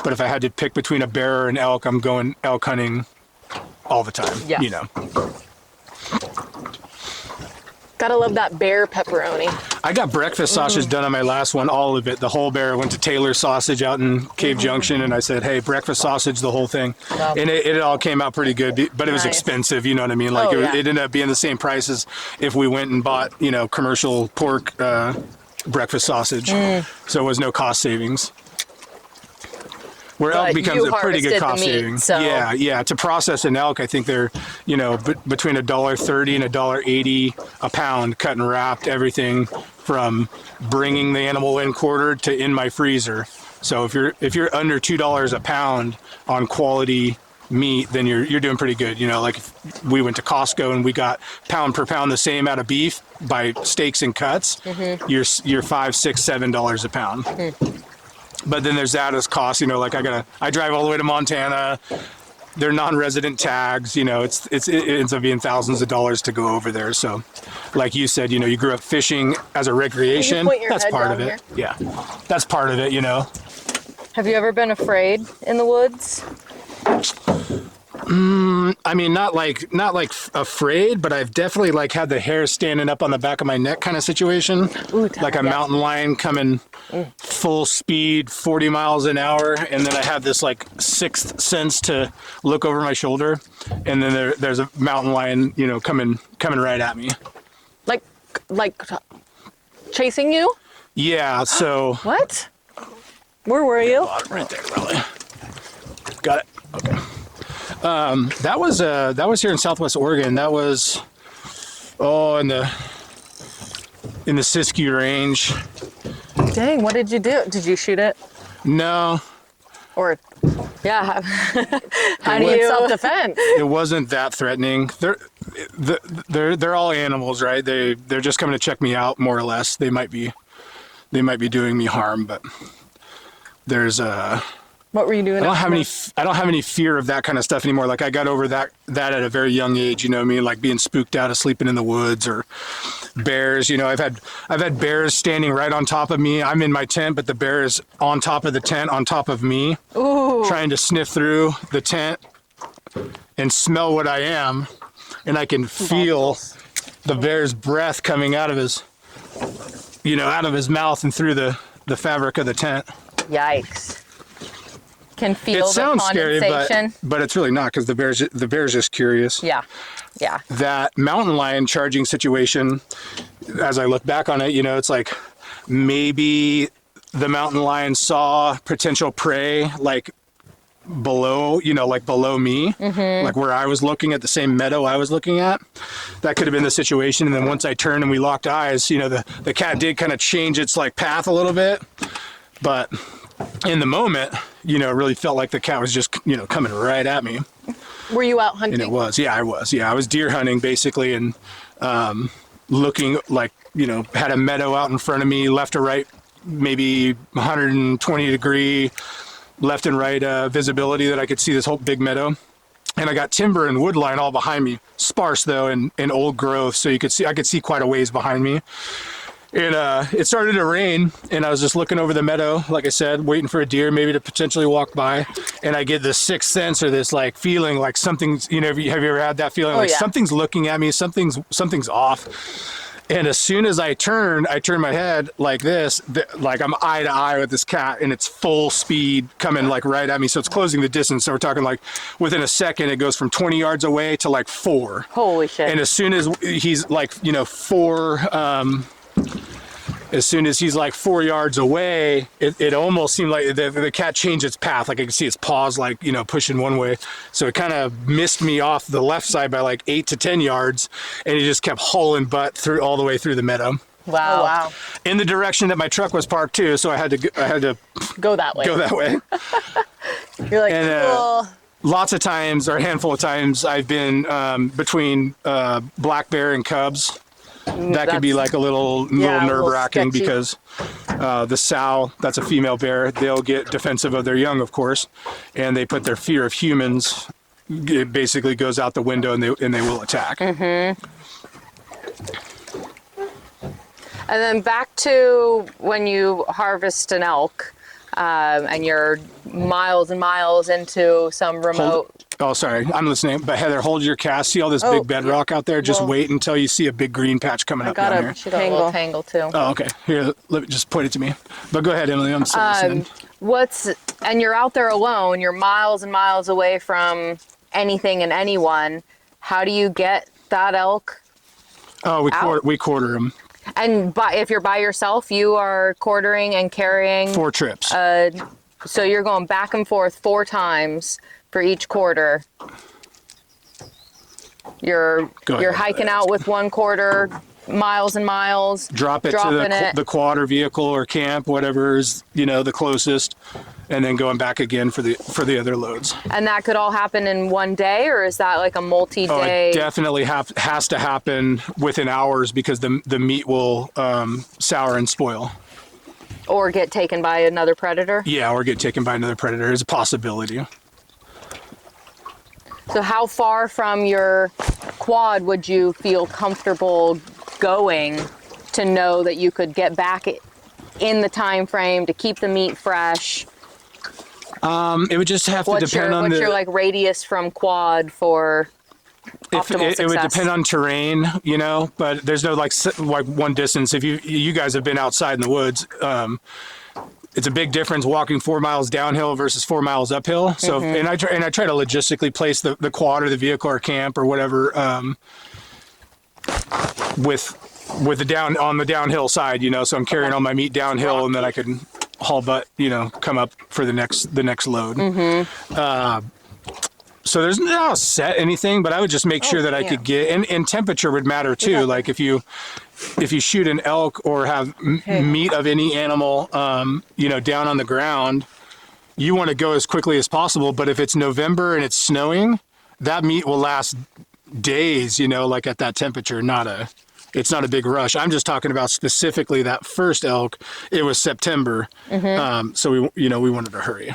Speaker 1: but if I had to pick between a bear or an elk, I'm going elk hunting all the time.
Speaker 3: Yeah.
Speaker 2: Gotta love that bear pepperoni.
Speaker 1: I got breakfast sausage done on my last one, all of it, the whole bear. I went to Taylor's Sausage out in Cave Junction, and I said, hey, breakfast sausage, the whole thing. Wow. And it all came out pretty good, but it was expensive, you know what I mean? Like, it ended up being the same price as if we went and bought, commercial pork breakfast sausage. So it was no cost savings. Where elk becomes a pretty good cost saving.
Speaker 3: So.
Speaker 1: Yeah. To process an elk, I think they're, between $1.30 and $1.80 a pound, cut and wrapped, everything from bringing the animal in quartered to in my freezer. So if you're under $2 a pound on quality meat, then you're doing pretty good. Like if we went to Costco and we got pound per pound the same out of beef by steaks and cuts, you're $5, $6, $7 a pound. But then there's that as cost, like I drive all the way to Montana. They're non-resident tags, it ends up being thousands of dollars to go over there. So like you said, you grew up fishing as a recreation. That's part of it. Yeah. That's part of it,
Speaker 3: Have you ever been afraid in the woods?
Speaker 1: I mean, not like afraid, but I've definitely had the hair standing up on the back of my neck kind of situation.
Speaker 3: Ooh,
Speaker 1: like a mountain lion coming full speed, 40 miles an hour. And then I have this sixth sense to look over my shoulder. And then there's a mountain lion, coming right at me.
Speaker 2: Like chasing you?
Speaker 1: Yeah. So.
Speaker 2: What? Where were you?
Speaker 1: Right there, probably. Got it. Okay. That was here in Southwest Oregon. That was in the Siskiyou Range.
Speaker 2: Dang, what did you do? Did you shoot it?
Speaker 1: No.
Speaker 2: Or
Speaker 3: how do you
Speaker 2: self-defense?
Speaker 1: It wasn't that threatening. They're all animals, right? They're just coming to check me out, more or less. They might be doing me harm, but there's
Speaker 2: What were you doing?
Speaker 1: I don't have any fear of that kind of stuff anymore. Like I got over that at a very young age, you know what I mean? Like being spooked out of sleeping in the woods or bears, I've had bears standing right on top of me. I'm in my tent, but the bear is on top of the tent, on top of me, trying to sniff through the tent and smell what I am. And I can feel the bear's breath coming out of his mouth and through the fabric of the tent.
Speaker 3: Yikes. Can feel
Speaker 1: it sounds
Speaker 3: the
Speaker 1: scary, but it's really not, because the bear's just curious.
Speaker 3: Yeah.
Speaker 1: That mountain lion charging situation, as I look back on it, it's like maybe the mountain lion saw potential prey like below, like below me, like where I was looking at the same meadow I was looking at. That could have been the situation. And then once I turned and we locked eyes, the cat did kind of change its like path a little bit, but in the moment, it really felt like the cat was just, coming right at me.
Speaker 2: Were you out hunting?
Speaker 1: And it was, I was. I was deer hunting basically, and looking like, had a meadow out in front of me, left or right, maybe 120 degree left and right visibility that I could see this whole big meadow. And I got timber and wood line all behind me, sparse though, and old growth, so I could see quite a ways behind me. And it started to rain, and I was just looking over the meadow, like I said, waiting for a deer maybe to potentially walk by. And I get this sixth sense, or this like feeling like something's, have you ever had that feeling like something's looking at me, something's off. And as soon as I turn my head like this, like I'm eye to eye with this cat, and it's full speed coming like right at me. So it's closing the distance. So we're talking like within a second, it goes from 20 yards away to like 4.
Speaker 3: Holy shit.
Speaker 1: And as soon as he's like, 4, as soon as he's like 4 yards away, it almost seemed like the cat changed its path. Like I could see its paws like, pushing one way. So it kind of missed me off the left side by like 8 to 10 yards. And he just kept hauling butt all the way through the meadow.
Speaker 2: Wow. Oh, wow.
Speaker 1: In the direction that my truck was parked too. So I had to
Speaker 2: go that way. You're like, cool.
Speaker 1: Lots of times, or a handful of times, I've been between black bear and cubs. That could be like a little nerve-wracking because the sow, that's a female bear, they'll get defensive of their young, of course, and they put their fear of humans, it basically goes out the window, and they will attack.
Speaker 3: Mm-hmm. And then back to when you harvest an elk, and you're miles and miles into some remote...
Speaker 1: Oh, sorry, I'm listening. But Heather, hold your cast. See all this big bedrock out there? Just wait until you see a big green patch coming up down here.
Speaker 3: She got a little tangle too.
Speaker 1: Oh, okay. Here, just point it to me. But go ahead, Emily. I'm still listening.
Speaker 3: And you're out there alone. You're miles and miles away from anything and anyone. How do you get that elk?
Speaker 1: Oh, we quarter them.
Speaker 3: And if you're by yourself, you are quartering and carrying
Speaker 1: 4 trips.
Speaker 3: So you're going back and forth 4 times for each quarter. You're hiking out with 1 quarter, miles and miles.
Speaker 1: Drop it to the quad or vehicle or camp, whatever is the closest, and then going back again for the other loads.
Speaker 3: And that could all happen in one day, or is that like a multi-day?
Speaker 1: Oh, it definitely has to happen within hours because the meat will sour and spoil.
Speaker 3: Or get taken by another predator?
Speaker 1: Yeah, or get taken by another predator is a possibility.
Speaker 3: So how far from your quad would you feel comfortable going to know that you could get back in the time frame to keep the meat fresh?
Speaker 1: It would just have to depend on
Speaker 3: what's your like radius from quad for optimal success?
Speaker 1: It would depend on terrain, but there's no like one distance. If you guys have been outside in the woods, it's a big difference walking 4 miles downhill versus 4 miles uphill. So, and I try to logistically place the quad or the vehicle or camp or whatever with the downhill side, so I'm carrying all my meat downhill, and then I can haul butt, come up for the next load. So there's no set anything, but I would just make sure that I could get, and temperature would matter too. Yeah. Like if you shoot an elk or have meat of any animal, down on the ground, you want to go as quickly as possible. But if it's November and it's snowing, that meat will last days, like at that temperature, it's not a big rush. I'm just talking about specifically that first elk. It was September. So we wanted to hurry.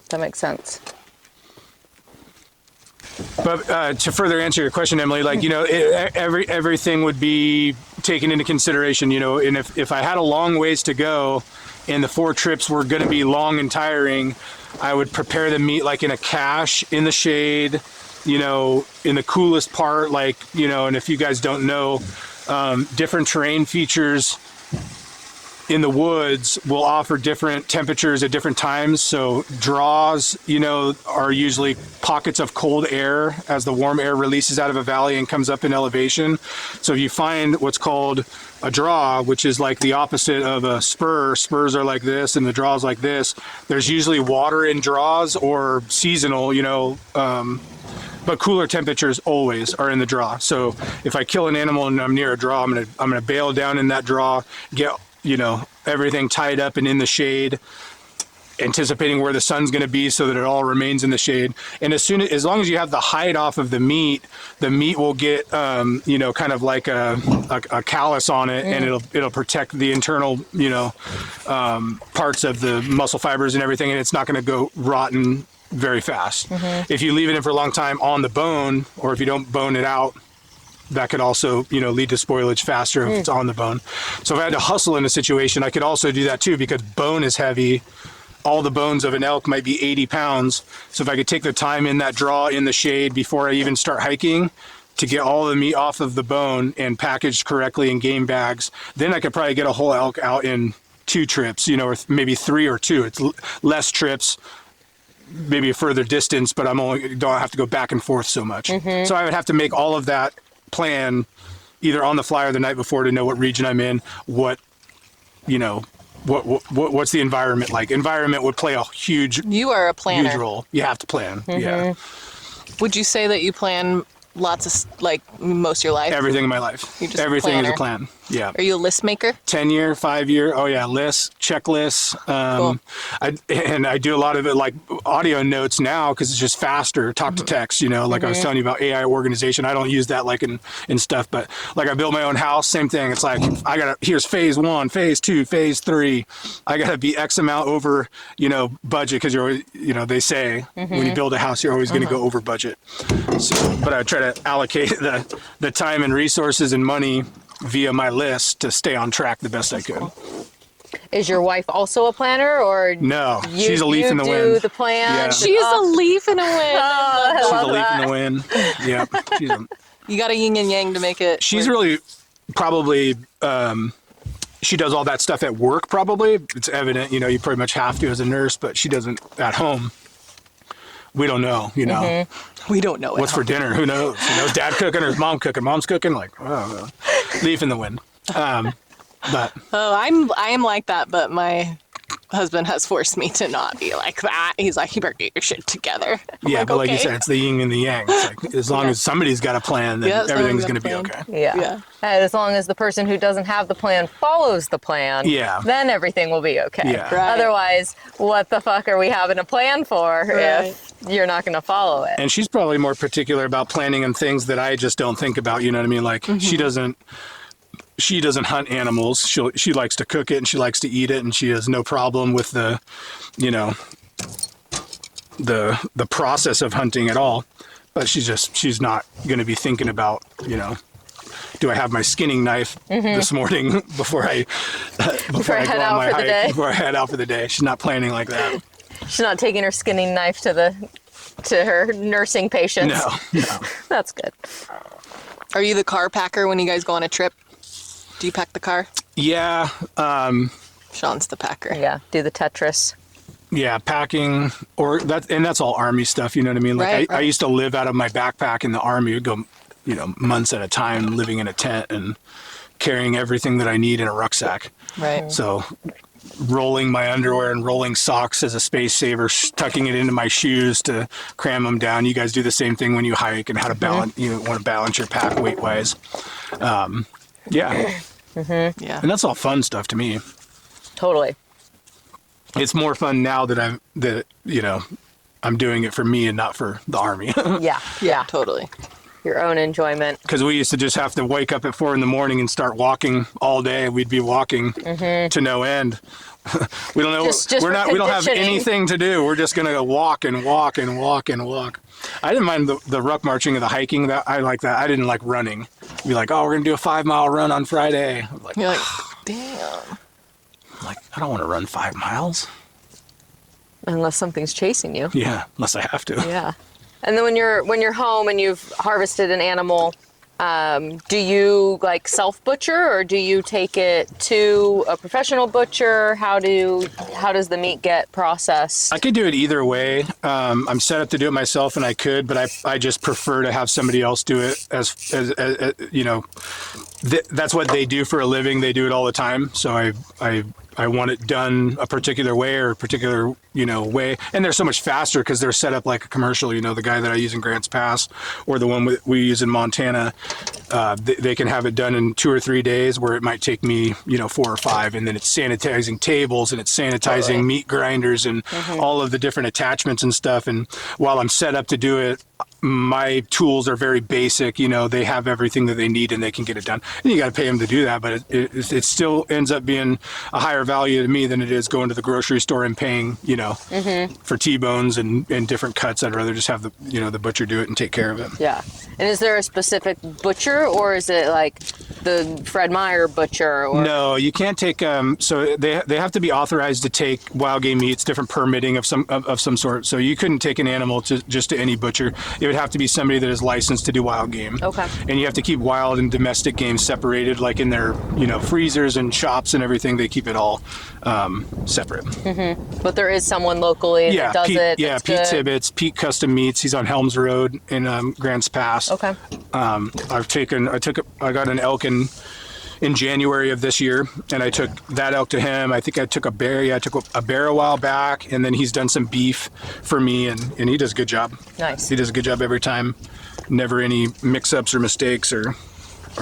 Speaker 3: That makes sense.
Speaker 1: But to further answer your question, Emily, like, everything would be taken into consideration, and if I had a long ways to go and the 4 trips were going to be long and tiring, I would prepare the meat like in a cache in the shade, in the coolest part, and if you guys don't know, different terrain features in the woods will offer different temperatures at different times. So draws, are usually pockets of cold air as the warm air releases out of a valley and comes up in elevation. So if you find what's called a draw, which is like the opposite of a spur, spurs are like this and the draws like this. There's usually water in draws or seasonal, but cooler temperatures always are in the draw. So if I kill an animal and I'm near a draw, I'm gonna bail down in that draw, get everything tied up and in the shade, anticipating where the sun's going to be so that it all remains in the shade. And as long as you have the hide off of the meat will get kind of like a callus on it, and it'll protect the internal parts of the muscle fibers and everything, and it's not going to go rotten very fast. If you leave it in for a long time on the bone, or if you don't bone it out, that could also, lead to spoilage faster if it's on the bone. So if I had to hustle in a situation, I could also do that too, because bone is heavy. All the bones of an elk might be 80 pounds. So if I could take the time in that draw in the shade before I even start hiking to get all the meat off of the bone and packaged correctly in game bags, then I could probably get a whole elk out in 2 trips, or maybe 3 or 2. It's less trips, maybe a further distance, but don't have to go back and forth so much. So I would have to make all of that plan either on the fly or the night before to know what region I'm in, what's the environment like. Environment would play a huge
Speaker 2: You are a planner.
Speaker 1: huge role. You have to plan. Yeah.
Speaker 2: Would you say that you plan lots of, most of your life?
Speaker 1: Everything in my life.
Speaker 2: You're just a
Speaker 1: Everything is
Speaker 2: planner.
Speaker 1: a plan. Yeah.
Speaker 2: Are you a list maker?
Speaker 1: 10-year, 5-year. Oh yeah, lists, checklists.
Speaker 2: Cool.
Speaker 1: I do a lot of it like audio notes now because it's just faster. Talk to text. Like I was telling you about AI organization. I don't use that like in stuff, but like I built my own house. Same thing. It's like here's phase 1, phase 2, phase 3. I gotta be X amount over budget, because you're always, they say when you build a house you're always going to go over budget. So, but I try to allocate the time and resources and money via my list to stay on track the best I could.
Speaker 3: Is your wife also a planner, or
Speaker 1: No, she's a leaf in the wind.
Speaker 3: You do the plan.
Speaker 1: Yeah.
Speaker 2: She's a leaf in a wind.
Speaker 1: She's a leaf in the wind. Yeah.
Speaker 2: You got a yin and yang to make it.
Speaker 1: She's really probably she does all that stuff at work. Probably it's evident. You pretty much have to as a nurse, but she doesn't at home. We don't know.
Speaker 2: We don't know
Speaker 1: What's for dinner? Who knows? Dad cooking or is mom cooking? Mom's cooking. Like, oh, leaf in the wind. But
Speaker 2: I am like that, but my husband has forced me to not be like that. He's like, you better get your shit together. I'm
Speaker 1: but like you
Speaker 2: okay.
Speaker 1: said, it's the yin and the yang. It's like, as long as somebody's got a plan, then everything's going to be okay.
Speaker 3: Yeah. And as long as the person who doesn't have the plan follows the plan, then everything will be okay.
Speaker 1: Yeah.
Speaker 2: Right.
Speaker 3: Otherwise, what the fuck are we having a plan for if you're not going to follow it?
Speaker 1: And she's probably more particular about planning and things that I just don't think about. You know what I mean? Like she doesn't hunt animals. She likes to cook it and she likes to eat it, and she has no problem with the process of hunting at all. But she's not going to be thinking about, do I have my skinning knife this morning before I
Speaker 3: head out for the day?
Speaker 1: Before I head out for the day. She's not planning like that.
Speaker 3: She's not taking her skinning knife to her nursing patients.
Speaker 1: No.
Speaker 3: That's good.
Speaker 2: Are you the car packer when you guys go on a trip? Do you pack the car?
Speaker 1: Yeah.
Speaker 2: Sean's the packer.
Speaker 3: Yeah. Do the Tetris.
Speaker 1: Yeah, packing, that's all Army stuff. You know what I mean? Like I used to live out of my backpack in the Army. We'd go, months at a time, living in a tent and carrying everything that I need in a rucksack.
Speaker 2: Right.
Speaker 1: So rolling my underwear and rolling socks as a space saver, tucking it into my shoes to cram them down. You guys do the same thing when you hike, and how to balance. You want to balance your pack weight wise. Yeah.
Speaker 2: Yeah.
Speaker 1: And that's all fun stuff to me.
Speaker 3: Totally.
Speaker 1: It's more fun now that I'm doing it for me and not for the Army.
Speaker 3: Yeah.
Speaker 2: Totally.
Speaker 3: Your own enjoyment.
Speaker 1: Because we used to just have to wake up at 4 a.m. and start walking all day. We'd be walking to no end. We don't know.
Speaker 3: Just
Speaker 1: we don't have anything to do. We're just gonna walk and walk and walk and walk. I didn't mind the ruck marching or the hiking. That I like that. I didn't like running. Be like, oh, we're gonna do a 5-mile run on Friday. Like,
Speaker 2: You're like, damn.
Speaker 1: Like, I don't want to run 5 miles.
Speaker 3: Unless something's chasing you.
Speaker 1: Yeah, unless I have to.
Speaker 3: Yeah. And then when you're home and you've harvested an animal, Do you like self butcher, or do you take it to a professional butcher? How does the meat get processed?
Speaker 1: I could do it either way. I'm set up to do it myself, and I could, but I just prefer to have somebody else do it as you know, that's what they do for a living. They do it all the time. So I want it done a particular way, or a particular, you know, way. And they're so much faster because they're set up like a commercial. You know, the guy that I use in Grants Pass, or the one we use in Montana, they can have it done in 2 or 3 days, where it might take me, you know, 4 or 5. And then it's sanitizing tables, and it's sanitizing meat grinders, and all of the different attachments and stuff. And while I'm set up to do it, my tools are very basic. You know, they have everything that they need, and they can get it done. And you got to pay them to do that, but it still ends up being a higher value to me than it is going to the grocery store and paying, you know, for T-bones and different cuts. I'd rather just have the, you know, the butcher do it and take care of it.
Speaker 3: Yeah. And is there a specific butcher, or is it like the Fred Meyer butcher? Or?
Speaker 1: No, you can't take. So they have to be authorized to take wild game meats, different permitting of some sort. So you couldn't take an animal just to any butcher. It would have to be somebody that is licensed to do wild game.
Speaker 3: Okay.
Speaker 1: And you have to keep wild and domestic game separated, like in their, you know, freezers and shops and everything. They keep it all separate.
Speaker 3: But there is someone locally that does it.
Speaker 1: Yeah, Pete Tibbetts, Pete Custom Meats. He's on Helms Road in Grants Pass.
Speaker 3: Okay.
Speaker 1: I got an elk in January of this year, and I took that elk to him. I think I took a bear. Yeah, I took a bear a while back, and then he's done some beef for me, and he does a good job.
Speaker 3: Nice.
Speaker 1: He does a good job every time. Never any mix-ups or mistakes or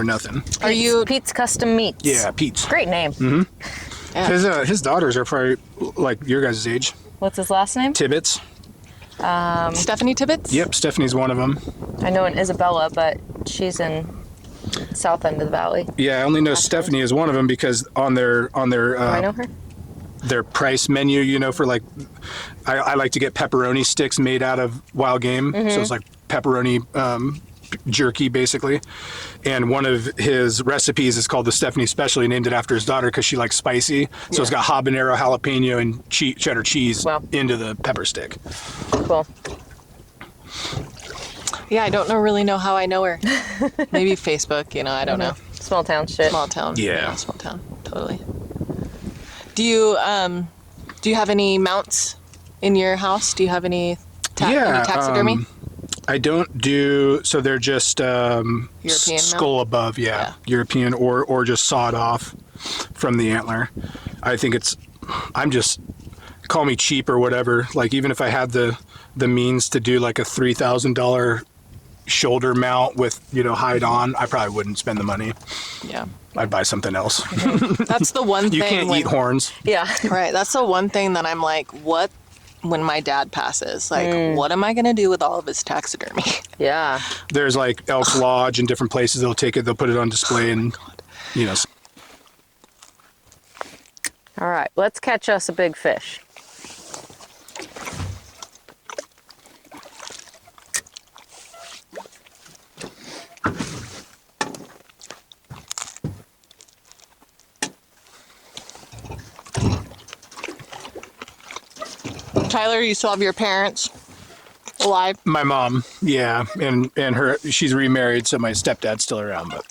Speaker 1: nothing.
Speaker 3: Are you Pete's Custom Meats?
Speaker 1: Yeah, Pete's.
Speaker 3: Great name.
Speaker 1: Yeah. His daughters are probably like your guys' age.
Speaker 3: What's his last name?
Speaker 1: Tibbetts.
Speaker 2: Stephanie Tibbetts?
Speaker 1: Yep, Stephanie's one of them.
Speaker 3: I know an Isabella, but she's in south end of the valley.
Speaker 1: Yeah, I only know Stephanie is one of them because on their
Speaker 3: I know her.
Speaker 1: Their price menu, you know, for like, I like to get pepperoni sticks made out of wild game. So it's like pepperoni jerky, basically. And one of his recipes is called the Stephanie Special. He named it after his daughter because she likes spicy. So it's got habanero, jalapeno, and cheddar cheese into the pepper stick.
Speaker 3: Cool.
Speaker 2: Yeah, I don't really know how I know her. Maybe Facebook, you know, I don't know.
Speaker 3: Small town shit.
Speaker 2: Small town.
Speaker 1: Yeah.
Speaker 2: Small town, totally. Do you have any mounts in your house? Do you have any taxidermy?
Speaker 1: I don't do, so they're just
Speaker 2: European
Speaker 1: skull above, European or just sawed off from the antler. I think I'm just, call me cheap or whatever. Like even if I had the means to do like a $3,000 shoulder mount with, you know, hide on, I probably wouldn't spend the money.
Speaker 2: Yeah.
Speaker 1: I'd buy something else.
Speaker 2: That's the one thing.
Speaker 1: You can't eat horns.
Speaker 3: Yeah.
Speaker 2: Right. That's the one thing that I'm like, what, when my dad passes, like, what am I going to do with all of his taxidermy?
Speaker 3: Yeah.
Speaker 1: There's like Elk Lodge and different places they'll take it, they'll put it on display and, you know.
Speaker 3: All right, let's catch us a big fish.
Speaker 2: Tyler, you still have your parents alive?
Speaker 1: My mom, yeah, and she's remarried, so my stepdad's still around, but.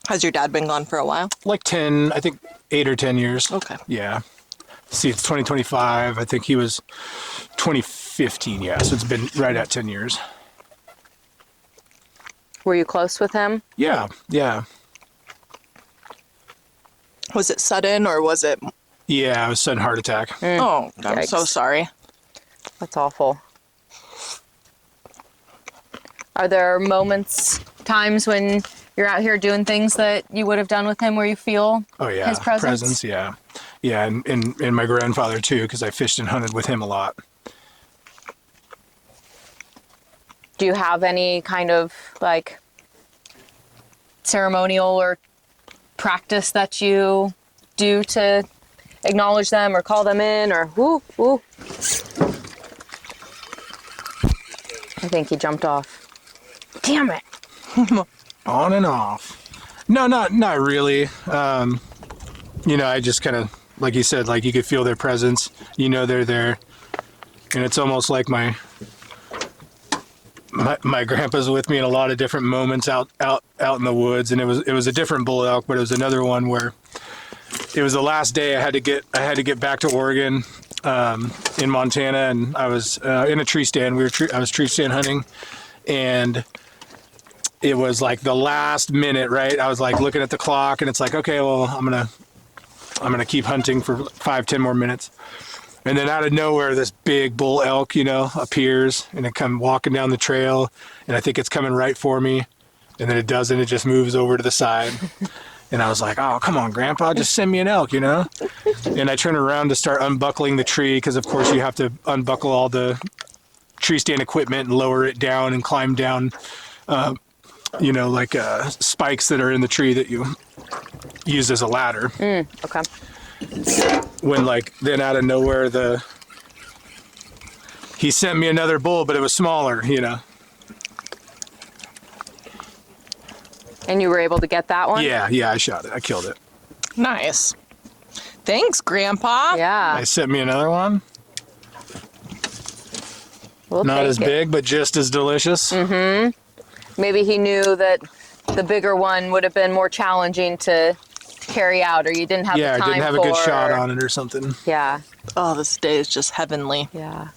Speaker 2: Has your dad been gone for a while?
Speaker 1: Like 10, I think 8 or 10 years.
Speaker 2: Okay.
Speaker 1: Yeah. See, it's 2025. I think he was 2015, yeah, so it's been right at 10 years.
Speaker 3: Were you close with him?
Speaker 1: Yeah.
Speaker 2: Was it sudden or was it?
Speaker 1: Yeah, it was sudden heart attack.
Speaker 2: Oh, I'm so sorry.
Speaker 3: That's awful. Are there times when you're out here doing things that you would have done with him where you feel his presence?
Speaker 1: Yeah, and my grandfather too, because I fished and hunted with him a lot.
Speaker 3: Do you have any kind of like ceremonial or practice that you do to acknowledge them or call them in or woo? I think he jumped off. Damn it.
Speaker 1: On and off. No, not really. You know, I just kind of, like you said, like you could feel their presence. You know they're there. And it's almost like my grandpa's with me in a lot of different moments out in the woods, and it was a different bull elk, but it was another one where it was the last day I had to get back to Oregon, in Montana, and I was in a tree stand. I was tree stand hunting, and it was like the last minute, right? I was like looking at the clock, and it's like, okay, well, I'm gonna keep hunting for 5-10 more minutes. And then out of nowhere, this big bull elk, appears, and it come walking down the trail, and I think it's coming right for me, and then it doesn't. It just moves over to the side, and I was like, "Oh, come on, Grandpa, just send me an elk, And I turn around to start unbuckling the tree, because of course you have to unbuckle all the tree stand equipment and lower it down and climb down, spikes that are in the tree that you use as a ladder.
Speaker 3: Okay.
Speaker 1: When then out of nowhere he sent me another bull, but it was smaller,
Speaker 3: And you were able to get that one?
Speaker 1: Yeah, I shot it. I killed it.
Speaker 2: Nice. Thanks, Grandpa.
Speaker 3: Yeah.
Speaker 1: I sent me another one.
Speaker 3: We'll
Speaker 1: Not
Speaker 3: take
Speaker 1: as
Speaker 3: it.
Speaker 1: big, but just as delicious.
Speaker 3: Maybe he knew that the bigger one would have been more challenging to carry out, or you didn't have the time
Speaker 1: I didn't have
Speaker 3: for,
Speaker 1: a good shot on it or something.
Speaker 3: Yeah.
Speaker 2: Oh, this day is just heavenly.
Speaker 3: Yeah.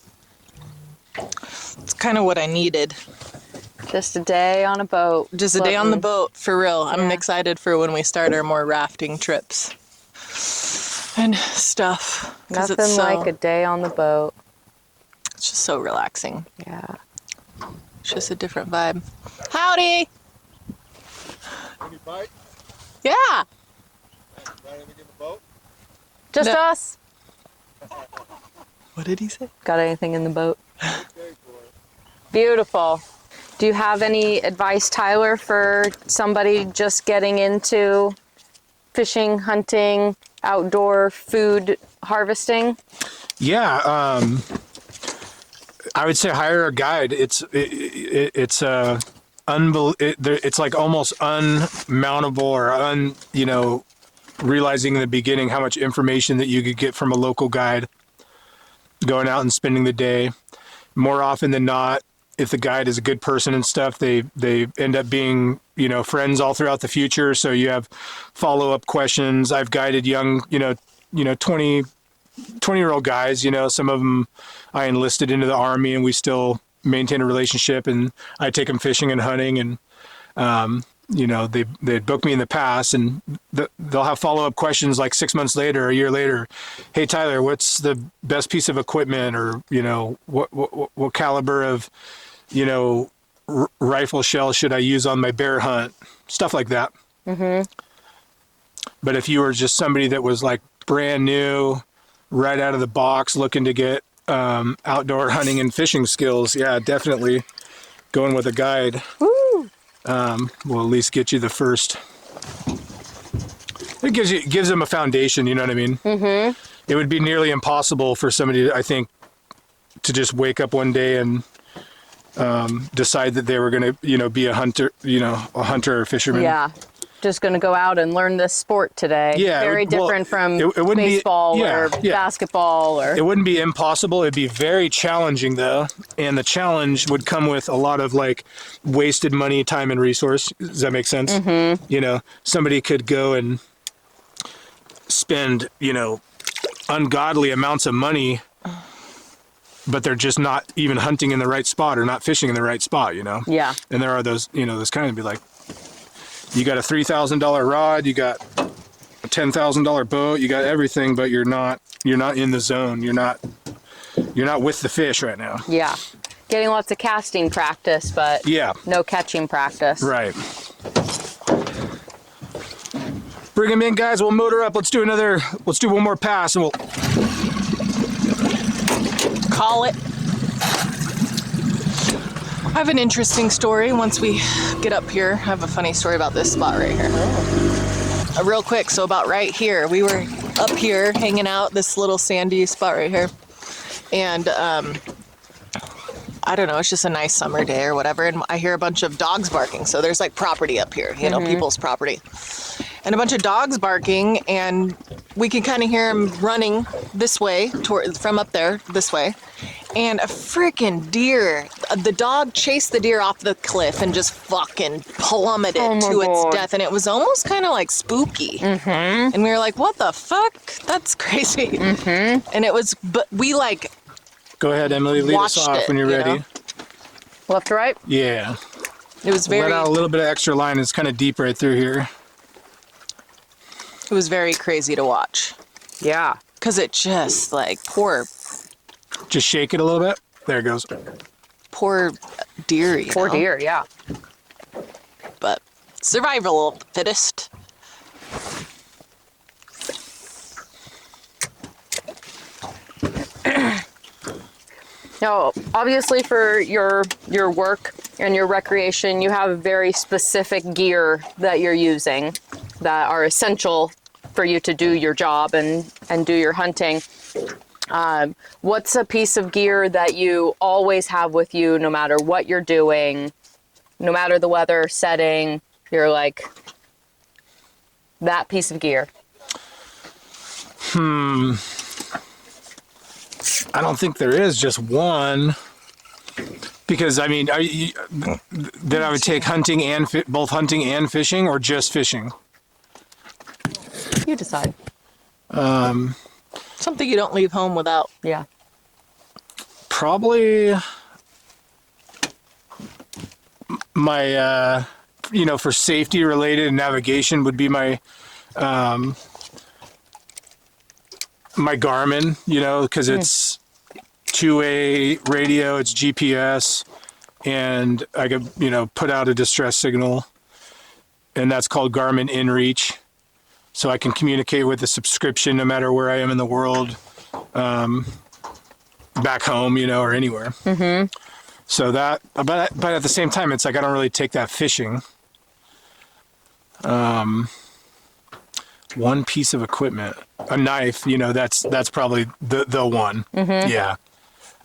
Speaker 2: It's kind of what I needed.
Speaker 3: Just a day on a boat.
Speaker 2: Just a day on the boat, for real. I'm
Speaker 3: Yeah.
Speaker 2: excited for when we start our more rafting trips and stuff. 'Cause
Speaker 3: Nothing like a day on the boat.
Speaker 2: It's just so relaxing.
Speaker 3: Yeah.
Speaker 2: It's just a different vibe. Howdy.
Speaker 5: Any bite?
Speaker 2: Yeah.
Speaker 5: Got anything in the boat?
Speaker 3: Just
Speaker 2: No.
Speaker 3: us.
Speaker 2: What did he say?
Speaker 3: Got anything in the boat?
Speaker 5: Okay, boy.
Speaker 3: Beautiful. Do you have any advice, Tyler, for somebody just getting into fishing, hunting, outdoor food harvesting?
Speaker 1: Yeah, I would say hire a guide. It's like almost unmountable or realizing in the beginning how much information that you could get from a local guide going out and spending the day. More often than not, if the guide is a good person and stuff, they end up being, friends all throughout the future. So you have follow-up questions. I've guided young, 20-year-old guys, some of them I enlisted into the Army, and we still maintain a relationship, and I take them fishing and hunting, and they'd book me in the past, and they'll have follow-up questions like 6 months later, a year later. Hey, Tyler, what's the best piece of equipment, or what caliber of rifle shell should I use on my bear hunt, stuff like that. But if you were just somebody that was like brand new, right out of the box, looking to get outdoor hunting and fishing skills, yeah, definitely going with a guide will at least get you the first. It gives them a foundation, you know what I mean? It would be nearly impossible for somebody, I think, to just wake up one day and decide that they were going to, be a hunter or fisherman.
Speaker 3: Yeah. Just going to go out and learn this sport today.
Speaker 1: Yeah,
Speaker 3: Very different from
Speaker 1: it wouldn't
Speaker 3: baseball
Speaker 1: be,
Speaker 3: or basketball or.
Speaker 1: It wouldn't be impossible. It'd be very challenging though. And the challenge would come with a lot of wasted money, time, and resource. Does that make sense? Somebody could go and spend, ungodly amounts of money, but they're just not even hunting in the right spot or not fishing in the right spot,
Speaker 3: Yeah.
Speaker 1: And there are those, those kind of be like, you got a $3,000 rod, you got a $10,000 boat, you got everything, but you're not in the zone. You're not with the fish right now.
Speaker 3: Yeah. Getting lots of casting practice, but no catching practice.
Speaker 1: Right. Bring them in, guys. We'll motor up. Let's do one more pass, and we'll
Speaker 2: Call it. I have an interesting story once we get up here. I have a funny story about this spot right here. Real quick, so about right here, we were up here hanging out, this little sandy spot right here. And I don't know, it's just a nice summer day or whatever. And I hear a bunch of dogs barking. So there's property up here, people's property. And a bunch of dogs barking, and we can kind of hear them running this way, from up there, this way. and a freaking deer. The dog chased the deer off the cliff and just fucking plummeted to its death. And it was almost kind of like spooky. Mm-hmm. And we were like, what the fuck? That's crazy. Mm-hmm. And it was, but we like...
Speaker 1: Go ahead, Emily. Lead us off when you're ready.
Speaker 2: Know?
Speaker 3: Left to right?
Speaker 1: Yeah.
Speaker 2: It was very...
Speaker 1: Let out a little bit of extra line. It's kind of deep right through here.
Speaker 2: It was very crazy to watch.
Speaker 3: Yeah.
Speaker 2: Because it just, like, poor...
Speaker 1: Just shake it a little bit. There it goes.
Speaker 2: Poor deer,
Speaker 3: Poor deer, yeah.
Speaker 2: But survival of the fittest.
Speaker 3: Now, obviously for your work and your recreation, you have very specific gear that you're using that are essential for you to do your job and do your hunting. What's a piece of gear that you always have with you no matter what you're doing, no matter the weather setting, you're like, that piece of gear?
Speaker 1: I don't think there is just one, because I mean, then I would take hunting and both hunting and fishing, or just fishing.
Speaker 3: You decide.
Speaker 2: Something you don't leave home without.
Speaker 3: Yeah.
Speaker 1: Probably my, for safety related and navigation would be my my Garmin, because it's two-way radio, it's GPS, and I could, put out a distress signal, and that's called Garmin InReach. So I can communicate with a subscription no matter where I am in the world, back home, or anywhere. Mm-hmm. So that, but at the same time, it's like I don't really take that fishing. One piece of equipment, a knife, that's probably the one. Mm-hmm. Yeah.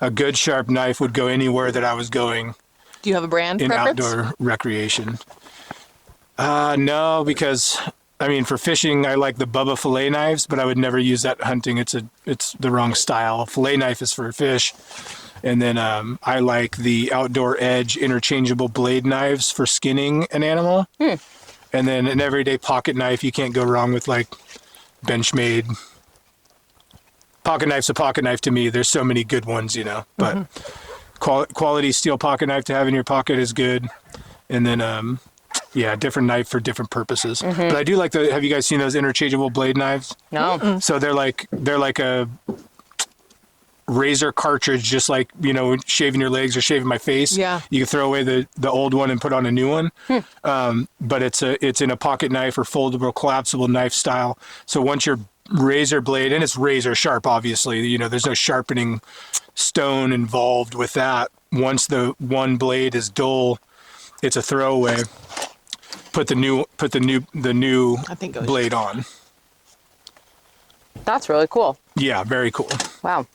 Speaker 1: A good sharp knife would go anywhere that I was going.
Speaker 2: Do you have a brand
Speaker 1: in
Speaker 2: preference?
Speaker 1: Outdoor recreation? No, because for fishing, I like the Bubba fillet knives, but I would never use that hunting. It's the wrong style. A fillet knife is for fish. And then I like the Outdoor Edge interchangeable blade knives for skinning an animal. And then an everyday pocket knife, you can't go wrong with like Benchmade. Pocket knife's a pocket knife to me. There's so many good ones, but quality steel pocket knife to have in your pocket is good. And then, different knife for different purposes. Mm-hmm. But I do like have you guys seen those interchangeable blade knives?
Speaker 3: No.
Speaker 2: Mm-mm.
Speaker 1: So they're like a razor cartridge, just like, shaving your legs or shaving my face.
Speaker 2: Yeah.
Speaker 1: You can throw away the old one and put on a new one. But it's in a pocket knife or foldable, collapsible knife style. So once your razor blade, and it's razor sharp, obviously, there's no sharpening stone involved with that. Once the one blade is dull, it's a throwaway. Put the new blade on.
Speaker 3: That's really cool.
Speaker 1: Yeah, very cool.
Speaker 3: Wow.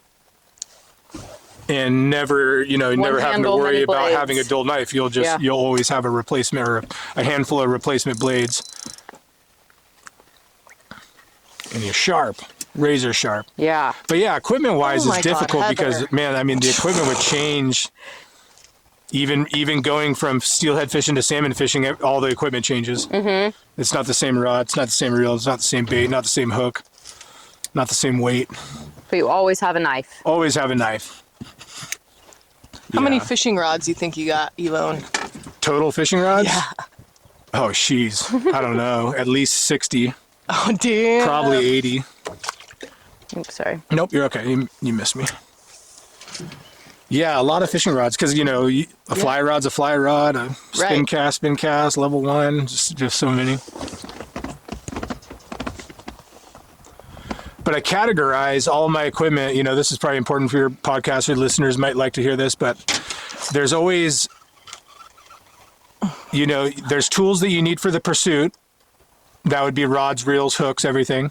Speaker 1: And never, never having to worry about having a dull knife. You'll always have a replacement or a handful of replacement blades. And you're sharp, razor sharp.
Speaker 3: Yeah.
Speaker 1: But yeah, equipment wise, it's difficult because,
Speaker 2: Heather.
Speaker 1: man, the equipment would change. Even going from steelhead fishing to salmon fishing, all the equipment changes. Mm-hmm. It's not the same rod, it's not the same reel, it's not the same bait, not the same hook, not the same weight.
Speaker 3: But you always have a knife.
Speaker 1: Always have a knife.
Speaker 2: How many fishing rods do you think you own?
Speaker 1: Total fishing rods?
Speaker 2: Yeah.
Speaker 1: Oh, jeez. I don't know. At least 60.
Speaker 2: Oh, damn.
Speaker 1: Probably 80.
Speaker 3: Oops, sorry.
Speaker 1: Nope, you're okay. You missed me. Yeah, a lot of fishing rods because, a fly rod's a fly rod, a spin cast, level 1, just so many. But I categorize all my equipment. This is probably important for your podcast. Your listeners might like to hear this, but there's always, there's tools that you need for the pursuit. That would be rods, reels, hooks, everything.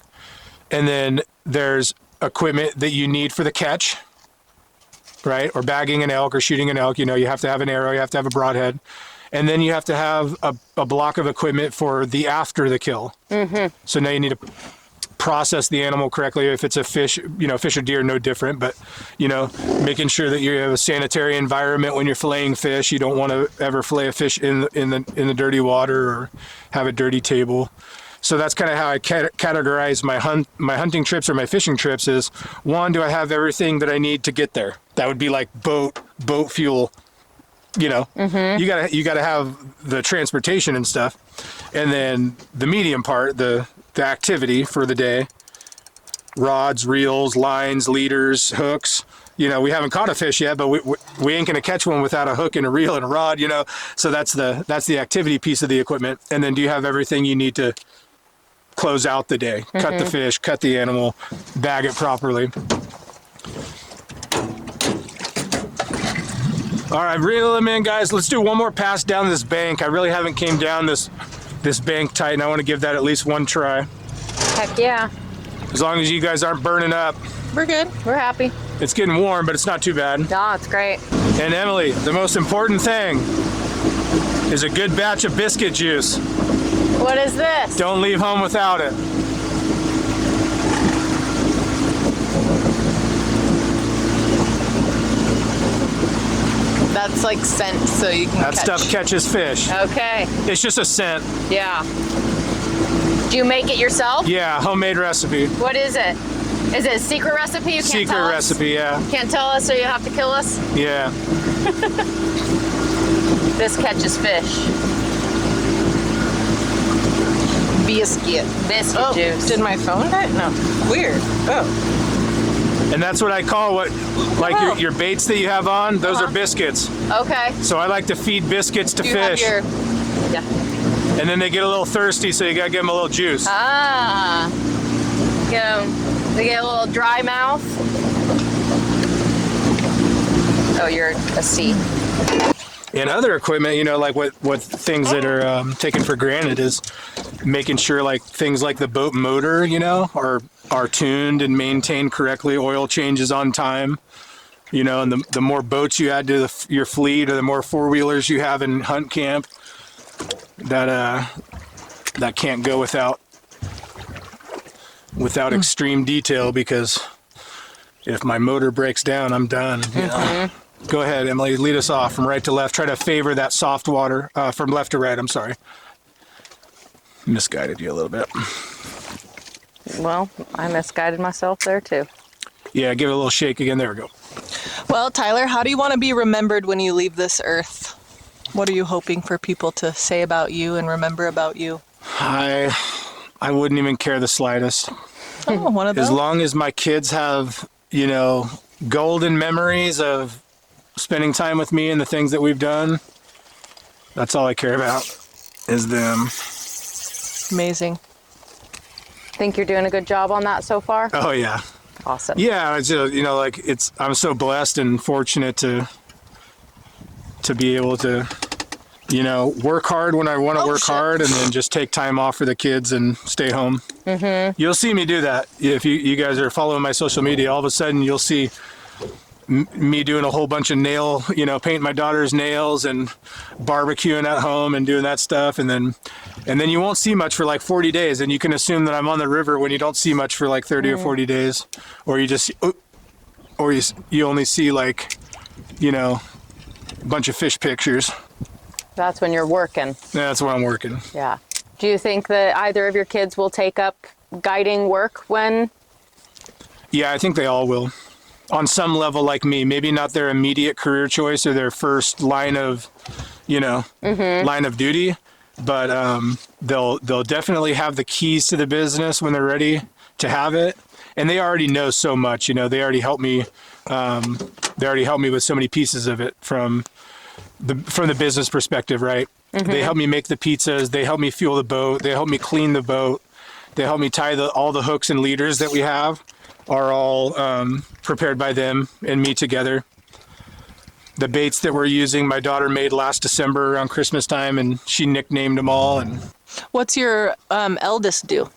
Speaker 1: And then there's equipment that you need for the catch, right? Or bagging an elk or shooting an elk. You have to have an arrow, you have to have a broadhead. And then you have to have a block of equipment for the after the kill. Mm-hmm. So now you need a process the animal correctly. If it's a fish, fish or deer, no different, but, making sure that you have a sanitary environment when you're filleting fish. You don't want to ever fillet a fish in the dirty water or have a dirty table. So that's kind of how I categorize my hunting trips or my fishing trips is, one, do I have everything that I need to get there? That would be like boat fuel, you gotta have the transportation and stuff. And then the medium part, the activity for the day, rods, reels, lines, leaders, hooks. We haven't caught a fish yet, but we ain't gonna catch one without a hook and a reel and a rod, So that's the activity piece of the equipment. And then do you have everything you need to close out the day? Cut the fish, cut the animal, bag it properly. All right, reel them in, guys. Let's do one more pass down this bank. I really haven't came down this bank tight, and I want to give that at least one try.
Speaker 3: Heck yeah.
Speaker 1: As long as you guys aren't burning up.
Speaker 2: We're good.
Speaker 3: We're happy.
Speaker 1: It's getting warm, but it's not too bad.
Speaker 3: No, it's great.
Speaker 1: And Emily, the most important thing is a good batch of biscuit juice.
Speaker 3: What is this?
Speaker 1: Don't leave home without it.
Speaker 2: That's like scent, so you can
Speaker 1: That stuff catches fish.
Speaker 3: Okay.
Speaker 1: It's just a scent.
Speaker 3: Yeah. Do you make it yourself?
Speaker 1: Yeah, homemade recipe.
Speaker 3: What is it? Is it a secret recipe? You can't
Speaker 1: Secret
Speaker 3: tell us?
Speaker 1: recipe, yeah.
Speaker 3: Can't tell us, or you have to kill us?
Speaker 1: Yeah.
Speaker 3: This catches fish.
Speaker 2: biscuit.
Speaker 3: Biscuit juice.
Speaker 2: Did my phone die? No. Weird. Oh.
Speaker 1: And that's what I call your baits that you have on, those are biscuits.
Speaker 3: Okay.
Speaker 1: So I like to feed biscuits to
Speaker 3: Do you have
Speaker 1: fish.
Speaker 3: yeah.
Speaker 1: And then they get a little thirsty, so you gotta give them a little juice.
Speaker 3: Ah. They get a little dry mouth. Oh, you're a C.
Speaker 1: And other equipment, like what things that are taken for granted is making sure like things like the boat motor, are tuned and maintained correctly. Oil changes on time, and the more boats you add to your fleet, or the more four-wheelers you have in hunt camp, that can't go without extreme detail, because if my motor breaks down, I'm done. Go ahead, Emily, lead us off from right to left. Try to favor that soft water from left to right. I'm sorry. Misguided you a little bit.
Speaker 3: Well, I misguided myself there too.
Speaker 1: Yeah, give it a little shake again. There we go.
Speaker 2: Well, Tyler, how do you want to be remembered when you leave this earth? What are you hoping for people to say about you and remember about you?
Speaker 1: I wouldn't even care the slightest.
Speaker 2: Oh, one of those.
Speaker 1: As long as my kids have, golden memories of spending time with me and the things that we've done, that's all I care about, is them.
Speaker 2: Amazing.
Speaker 3: Think you're doing a good job on that so far?
Speaker 1: Oh yeah.
Speaker 3: Awesome.
Speaker 1: Yeah, it's I'm so blessed and fortunate to be able to, work hard when I want to work hard, and then just take time off for the kids and stay home. Mm-hmm. You'll see me do that. If you guys are following my social media, all of a sudden you'll see me doing a whole bunch of painting my daughter's nails and barbecuing at home and doing that stuff. And then you won't see much for like 40 days. And you can assume that I'm on the river when you don't see much for like 30 or 40 days, or you only see like, a bunch of fish pictures.
Speaker 3: That's when you're working.
Speaker 1: That's when I'm working.
Speaker 3: Yeah. Do you think that either of your kids will take up guiding work when? Yeah,
Speaker 1: I think they all will. On some level, like me, maybe not their immediate career choice or their first line of, line of duty, but they'll definitely have the keys to the business when they're ready to have it. And they already know so much. They already helped me. They already helped me with so many pieces of it from the business perspective, right? Mm-hmm. They help me make the pizzas. They help me fuel the boat. They help me clean the boat. They help me tie all the hooks and leaders that we have are all prepared by them and me together. The baits that we're using, my daughter made last December around Christmas time, and she nicknamed them all. And
Speaker 2: what's your eldest do?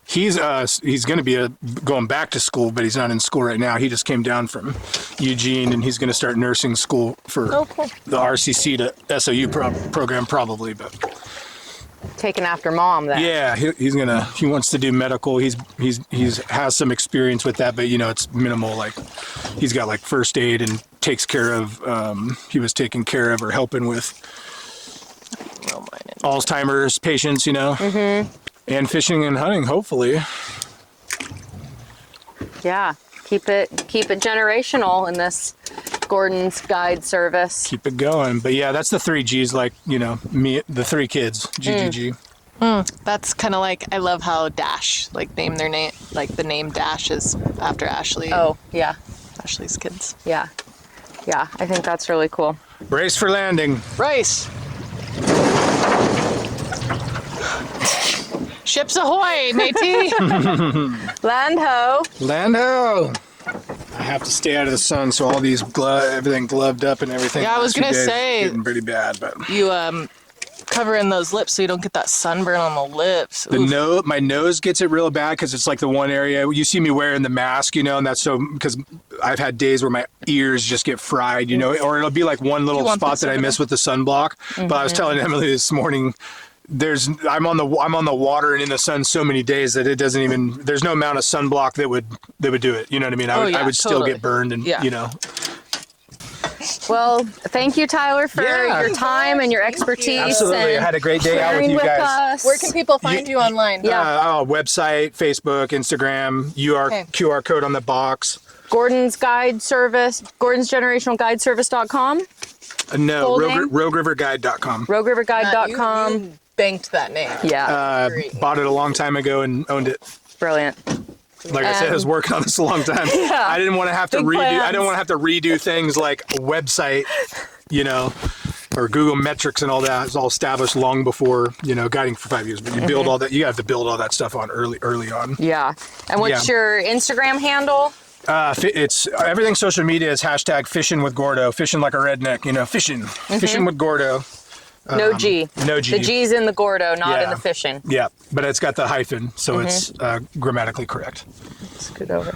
Speaker 1: He's going to be going back to school, but he's not in school right now. He just came down from Eugene, and he's going to start nursing school for the RCC to SOU program probably. But
Speaker 3: taking after mom then.
Speaker 1: Yeah, he wants to do medical. He's has some experience with that, but it's minimal. Like he's got like first aid and takes care of. He was taking care of or helping with Alzheimer's patients. And fishing and hunting. Hopefully. Yeah.
Speaker 3: Keep it generational in this Gordon's Guide Service.
Speaker 1: Keep it going. But yeah, that's the 3 G's, like, me, the 3 kids, GGG.
Speaker 2: That's kind of like, I love how Dash, like, name their name, like the name Dash is after Ashley.
Speaker 3: Oh, yeah.
Speaker 2: Ashley's kids.
Speaker 3: Yeah. Yeah, I think that's really cool.
Speaker 1: Brace for landing.
Speaker 2: Brace. Ships ahoy, matey.
Speaker 3: Land ho.
Speaker 1: Land ho. I have to stay out of the sun, so all these everything gloved up and everything.
Speaker 2: Yeah, I was gonna say,
Speaker 1: getting pretty bad, but
Speaker 2: you covering those lips so you don't get that sunburn on the lips.
Speaker 1: My nose gets it real bad because it's like the one area you see me wearing the mask, and that's so because I've had days where my ears just get fried, or it'll be like one little spot that I miss with the sunblock. But I was telling Emily this morning. I'm on the water and in the sun so many days that it doesn't even, there's no amount of sunblock that would do it. You know what I mean? I would still get burned and
Speaker 3: Well, thank you, Tyler, for your time and your expertise.
Speaker 1: Absolutely. I had a great day out with you guys.
Speaker 3: Us.
Speaker 2: Where can people find you online?
Speaker 1: Website, Facebook, Instagram, QR code on the box.
Speaker 3: Gordon's Guide Service, Gordon'sGenerationalGuideService.com.
Speaker 1: No, RogueRiverGuide.com.
Speaker 3: RogueRiverGuide.com.
Speaker 2: You banked that name.
Speaker 3: Yeah.
Speaker 1: Bought it a long time ago and owned it.
Speaker 3: Brilliant.
Speaker 1: Like I said, I was working on this a long time.
Speaker 3: Yeah.
Speaker 1: I didn't want to have to redo.
Speaker 3: Plans.
Speaker 1: I don't want to have to redo things like a website, or Google metrics and all that. It's all established long before guiding for 5 years. But you build all that. You have to build all that stuff on early on.
Speaker 3: Yeah. And what's your Instagram handle?
Speaker 1: It's everything social media is hashtag fishing with Gordo, fishing like a redneck, fishing with Gordo.
Speaker 3: No G.
Speaker 1: No G.
Speaker 3: The G's in the Gordo, not in the fishing.
Speaker 1: Yeah, but it's got the hyphen, so it's grammatically correct.
Speaker 3: Scoot over.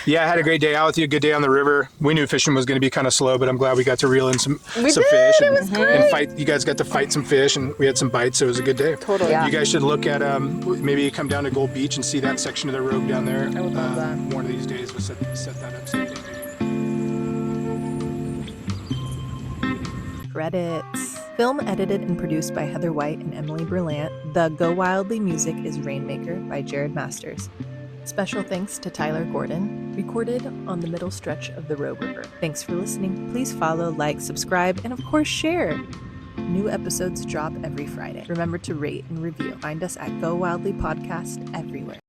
Speaker 1: Yeah, I had a great day out with you. Good day on the river. We knew fishing was going to be kind of slow, but I'm glad we got to reel in some fish and fight. You guys got to fight some fish, and we had some bites, so it was a good day.
Speaker 2: Totally.
Speaker 3: Yeah.
Speaker 1: You guys should look at maybe come down to Gold Beach and see that section of the road down there.
Speaker 2: I would love that.
Speaker 1: One of these days, we'll set that up. Same thing, maybe.
Speaker 4: Credits. Film edited and produced by Heather White and Emily Berlant. The Go Wildly music is Rainmaker by Jared Masters. Special thanks to Tyler Gordon, recorded on the middle stretch of the Rogue River. Thanks for listening. Please follow, like, subscribe, and of course share. New episodes drop every Friday. Remember to rate and review. Find us at Go Wildly Podcast everywhere.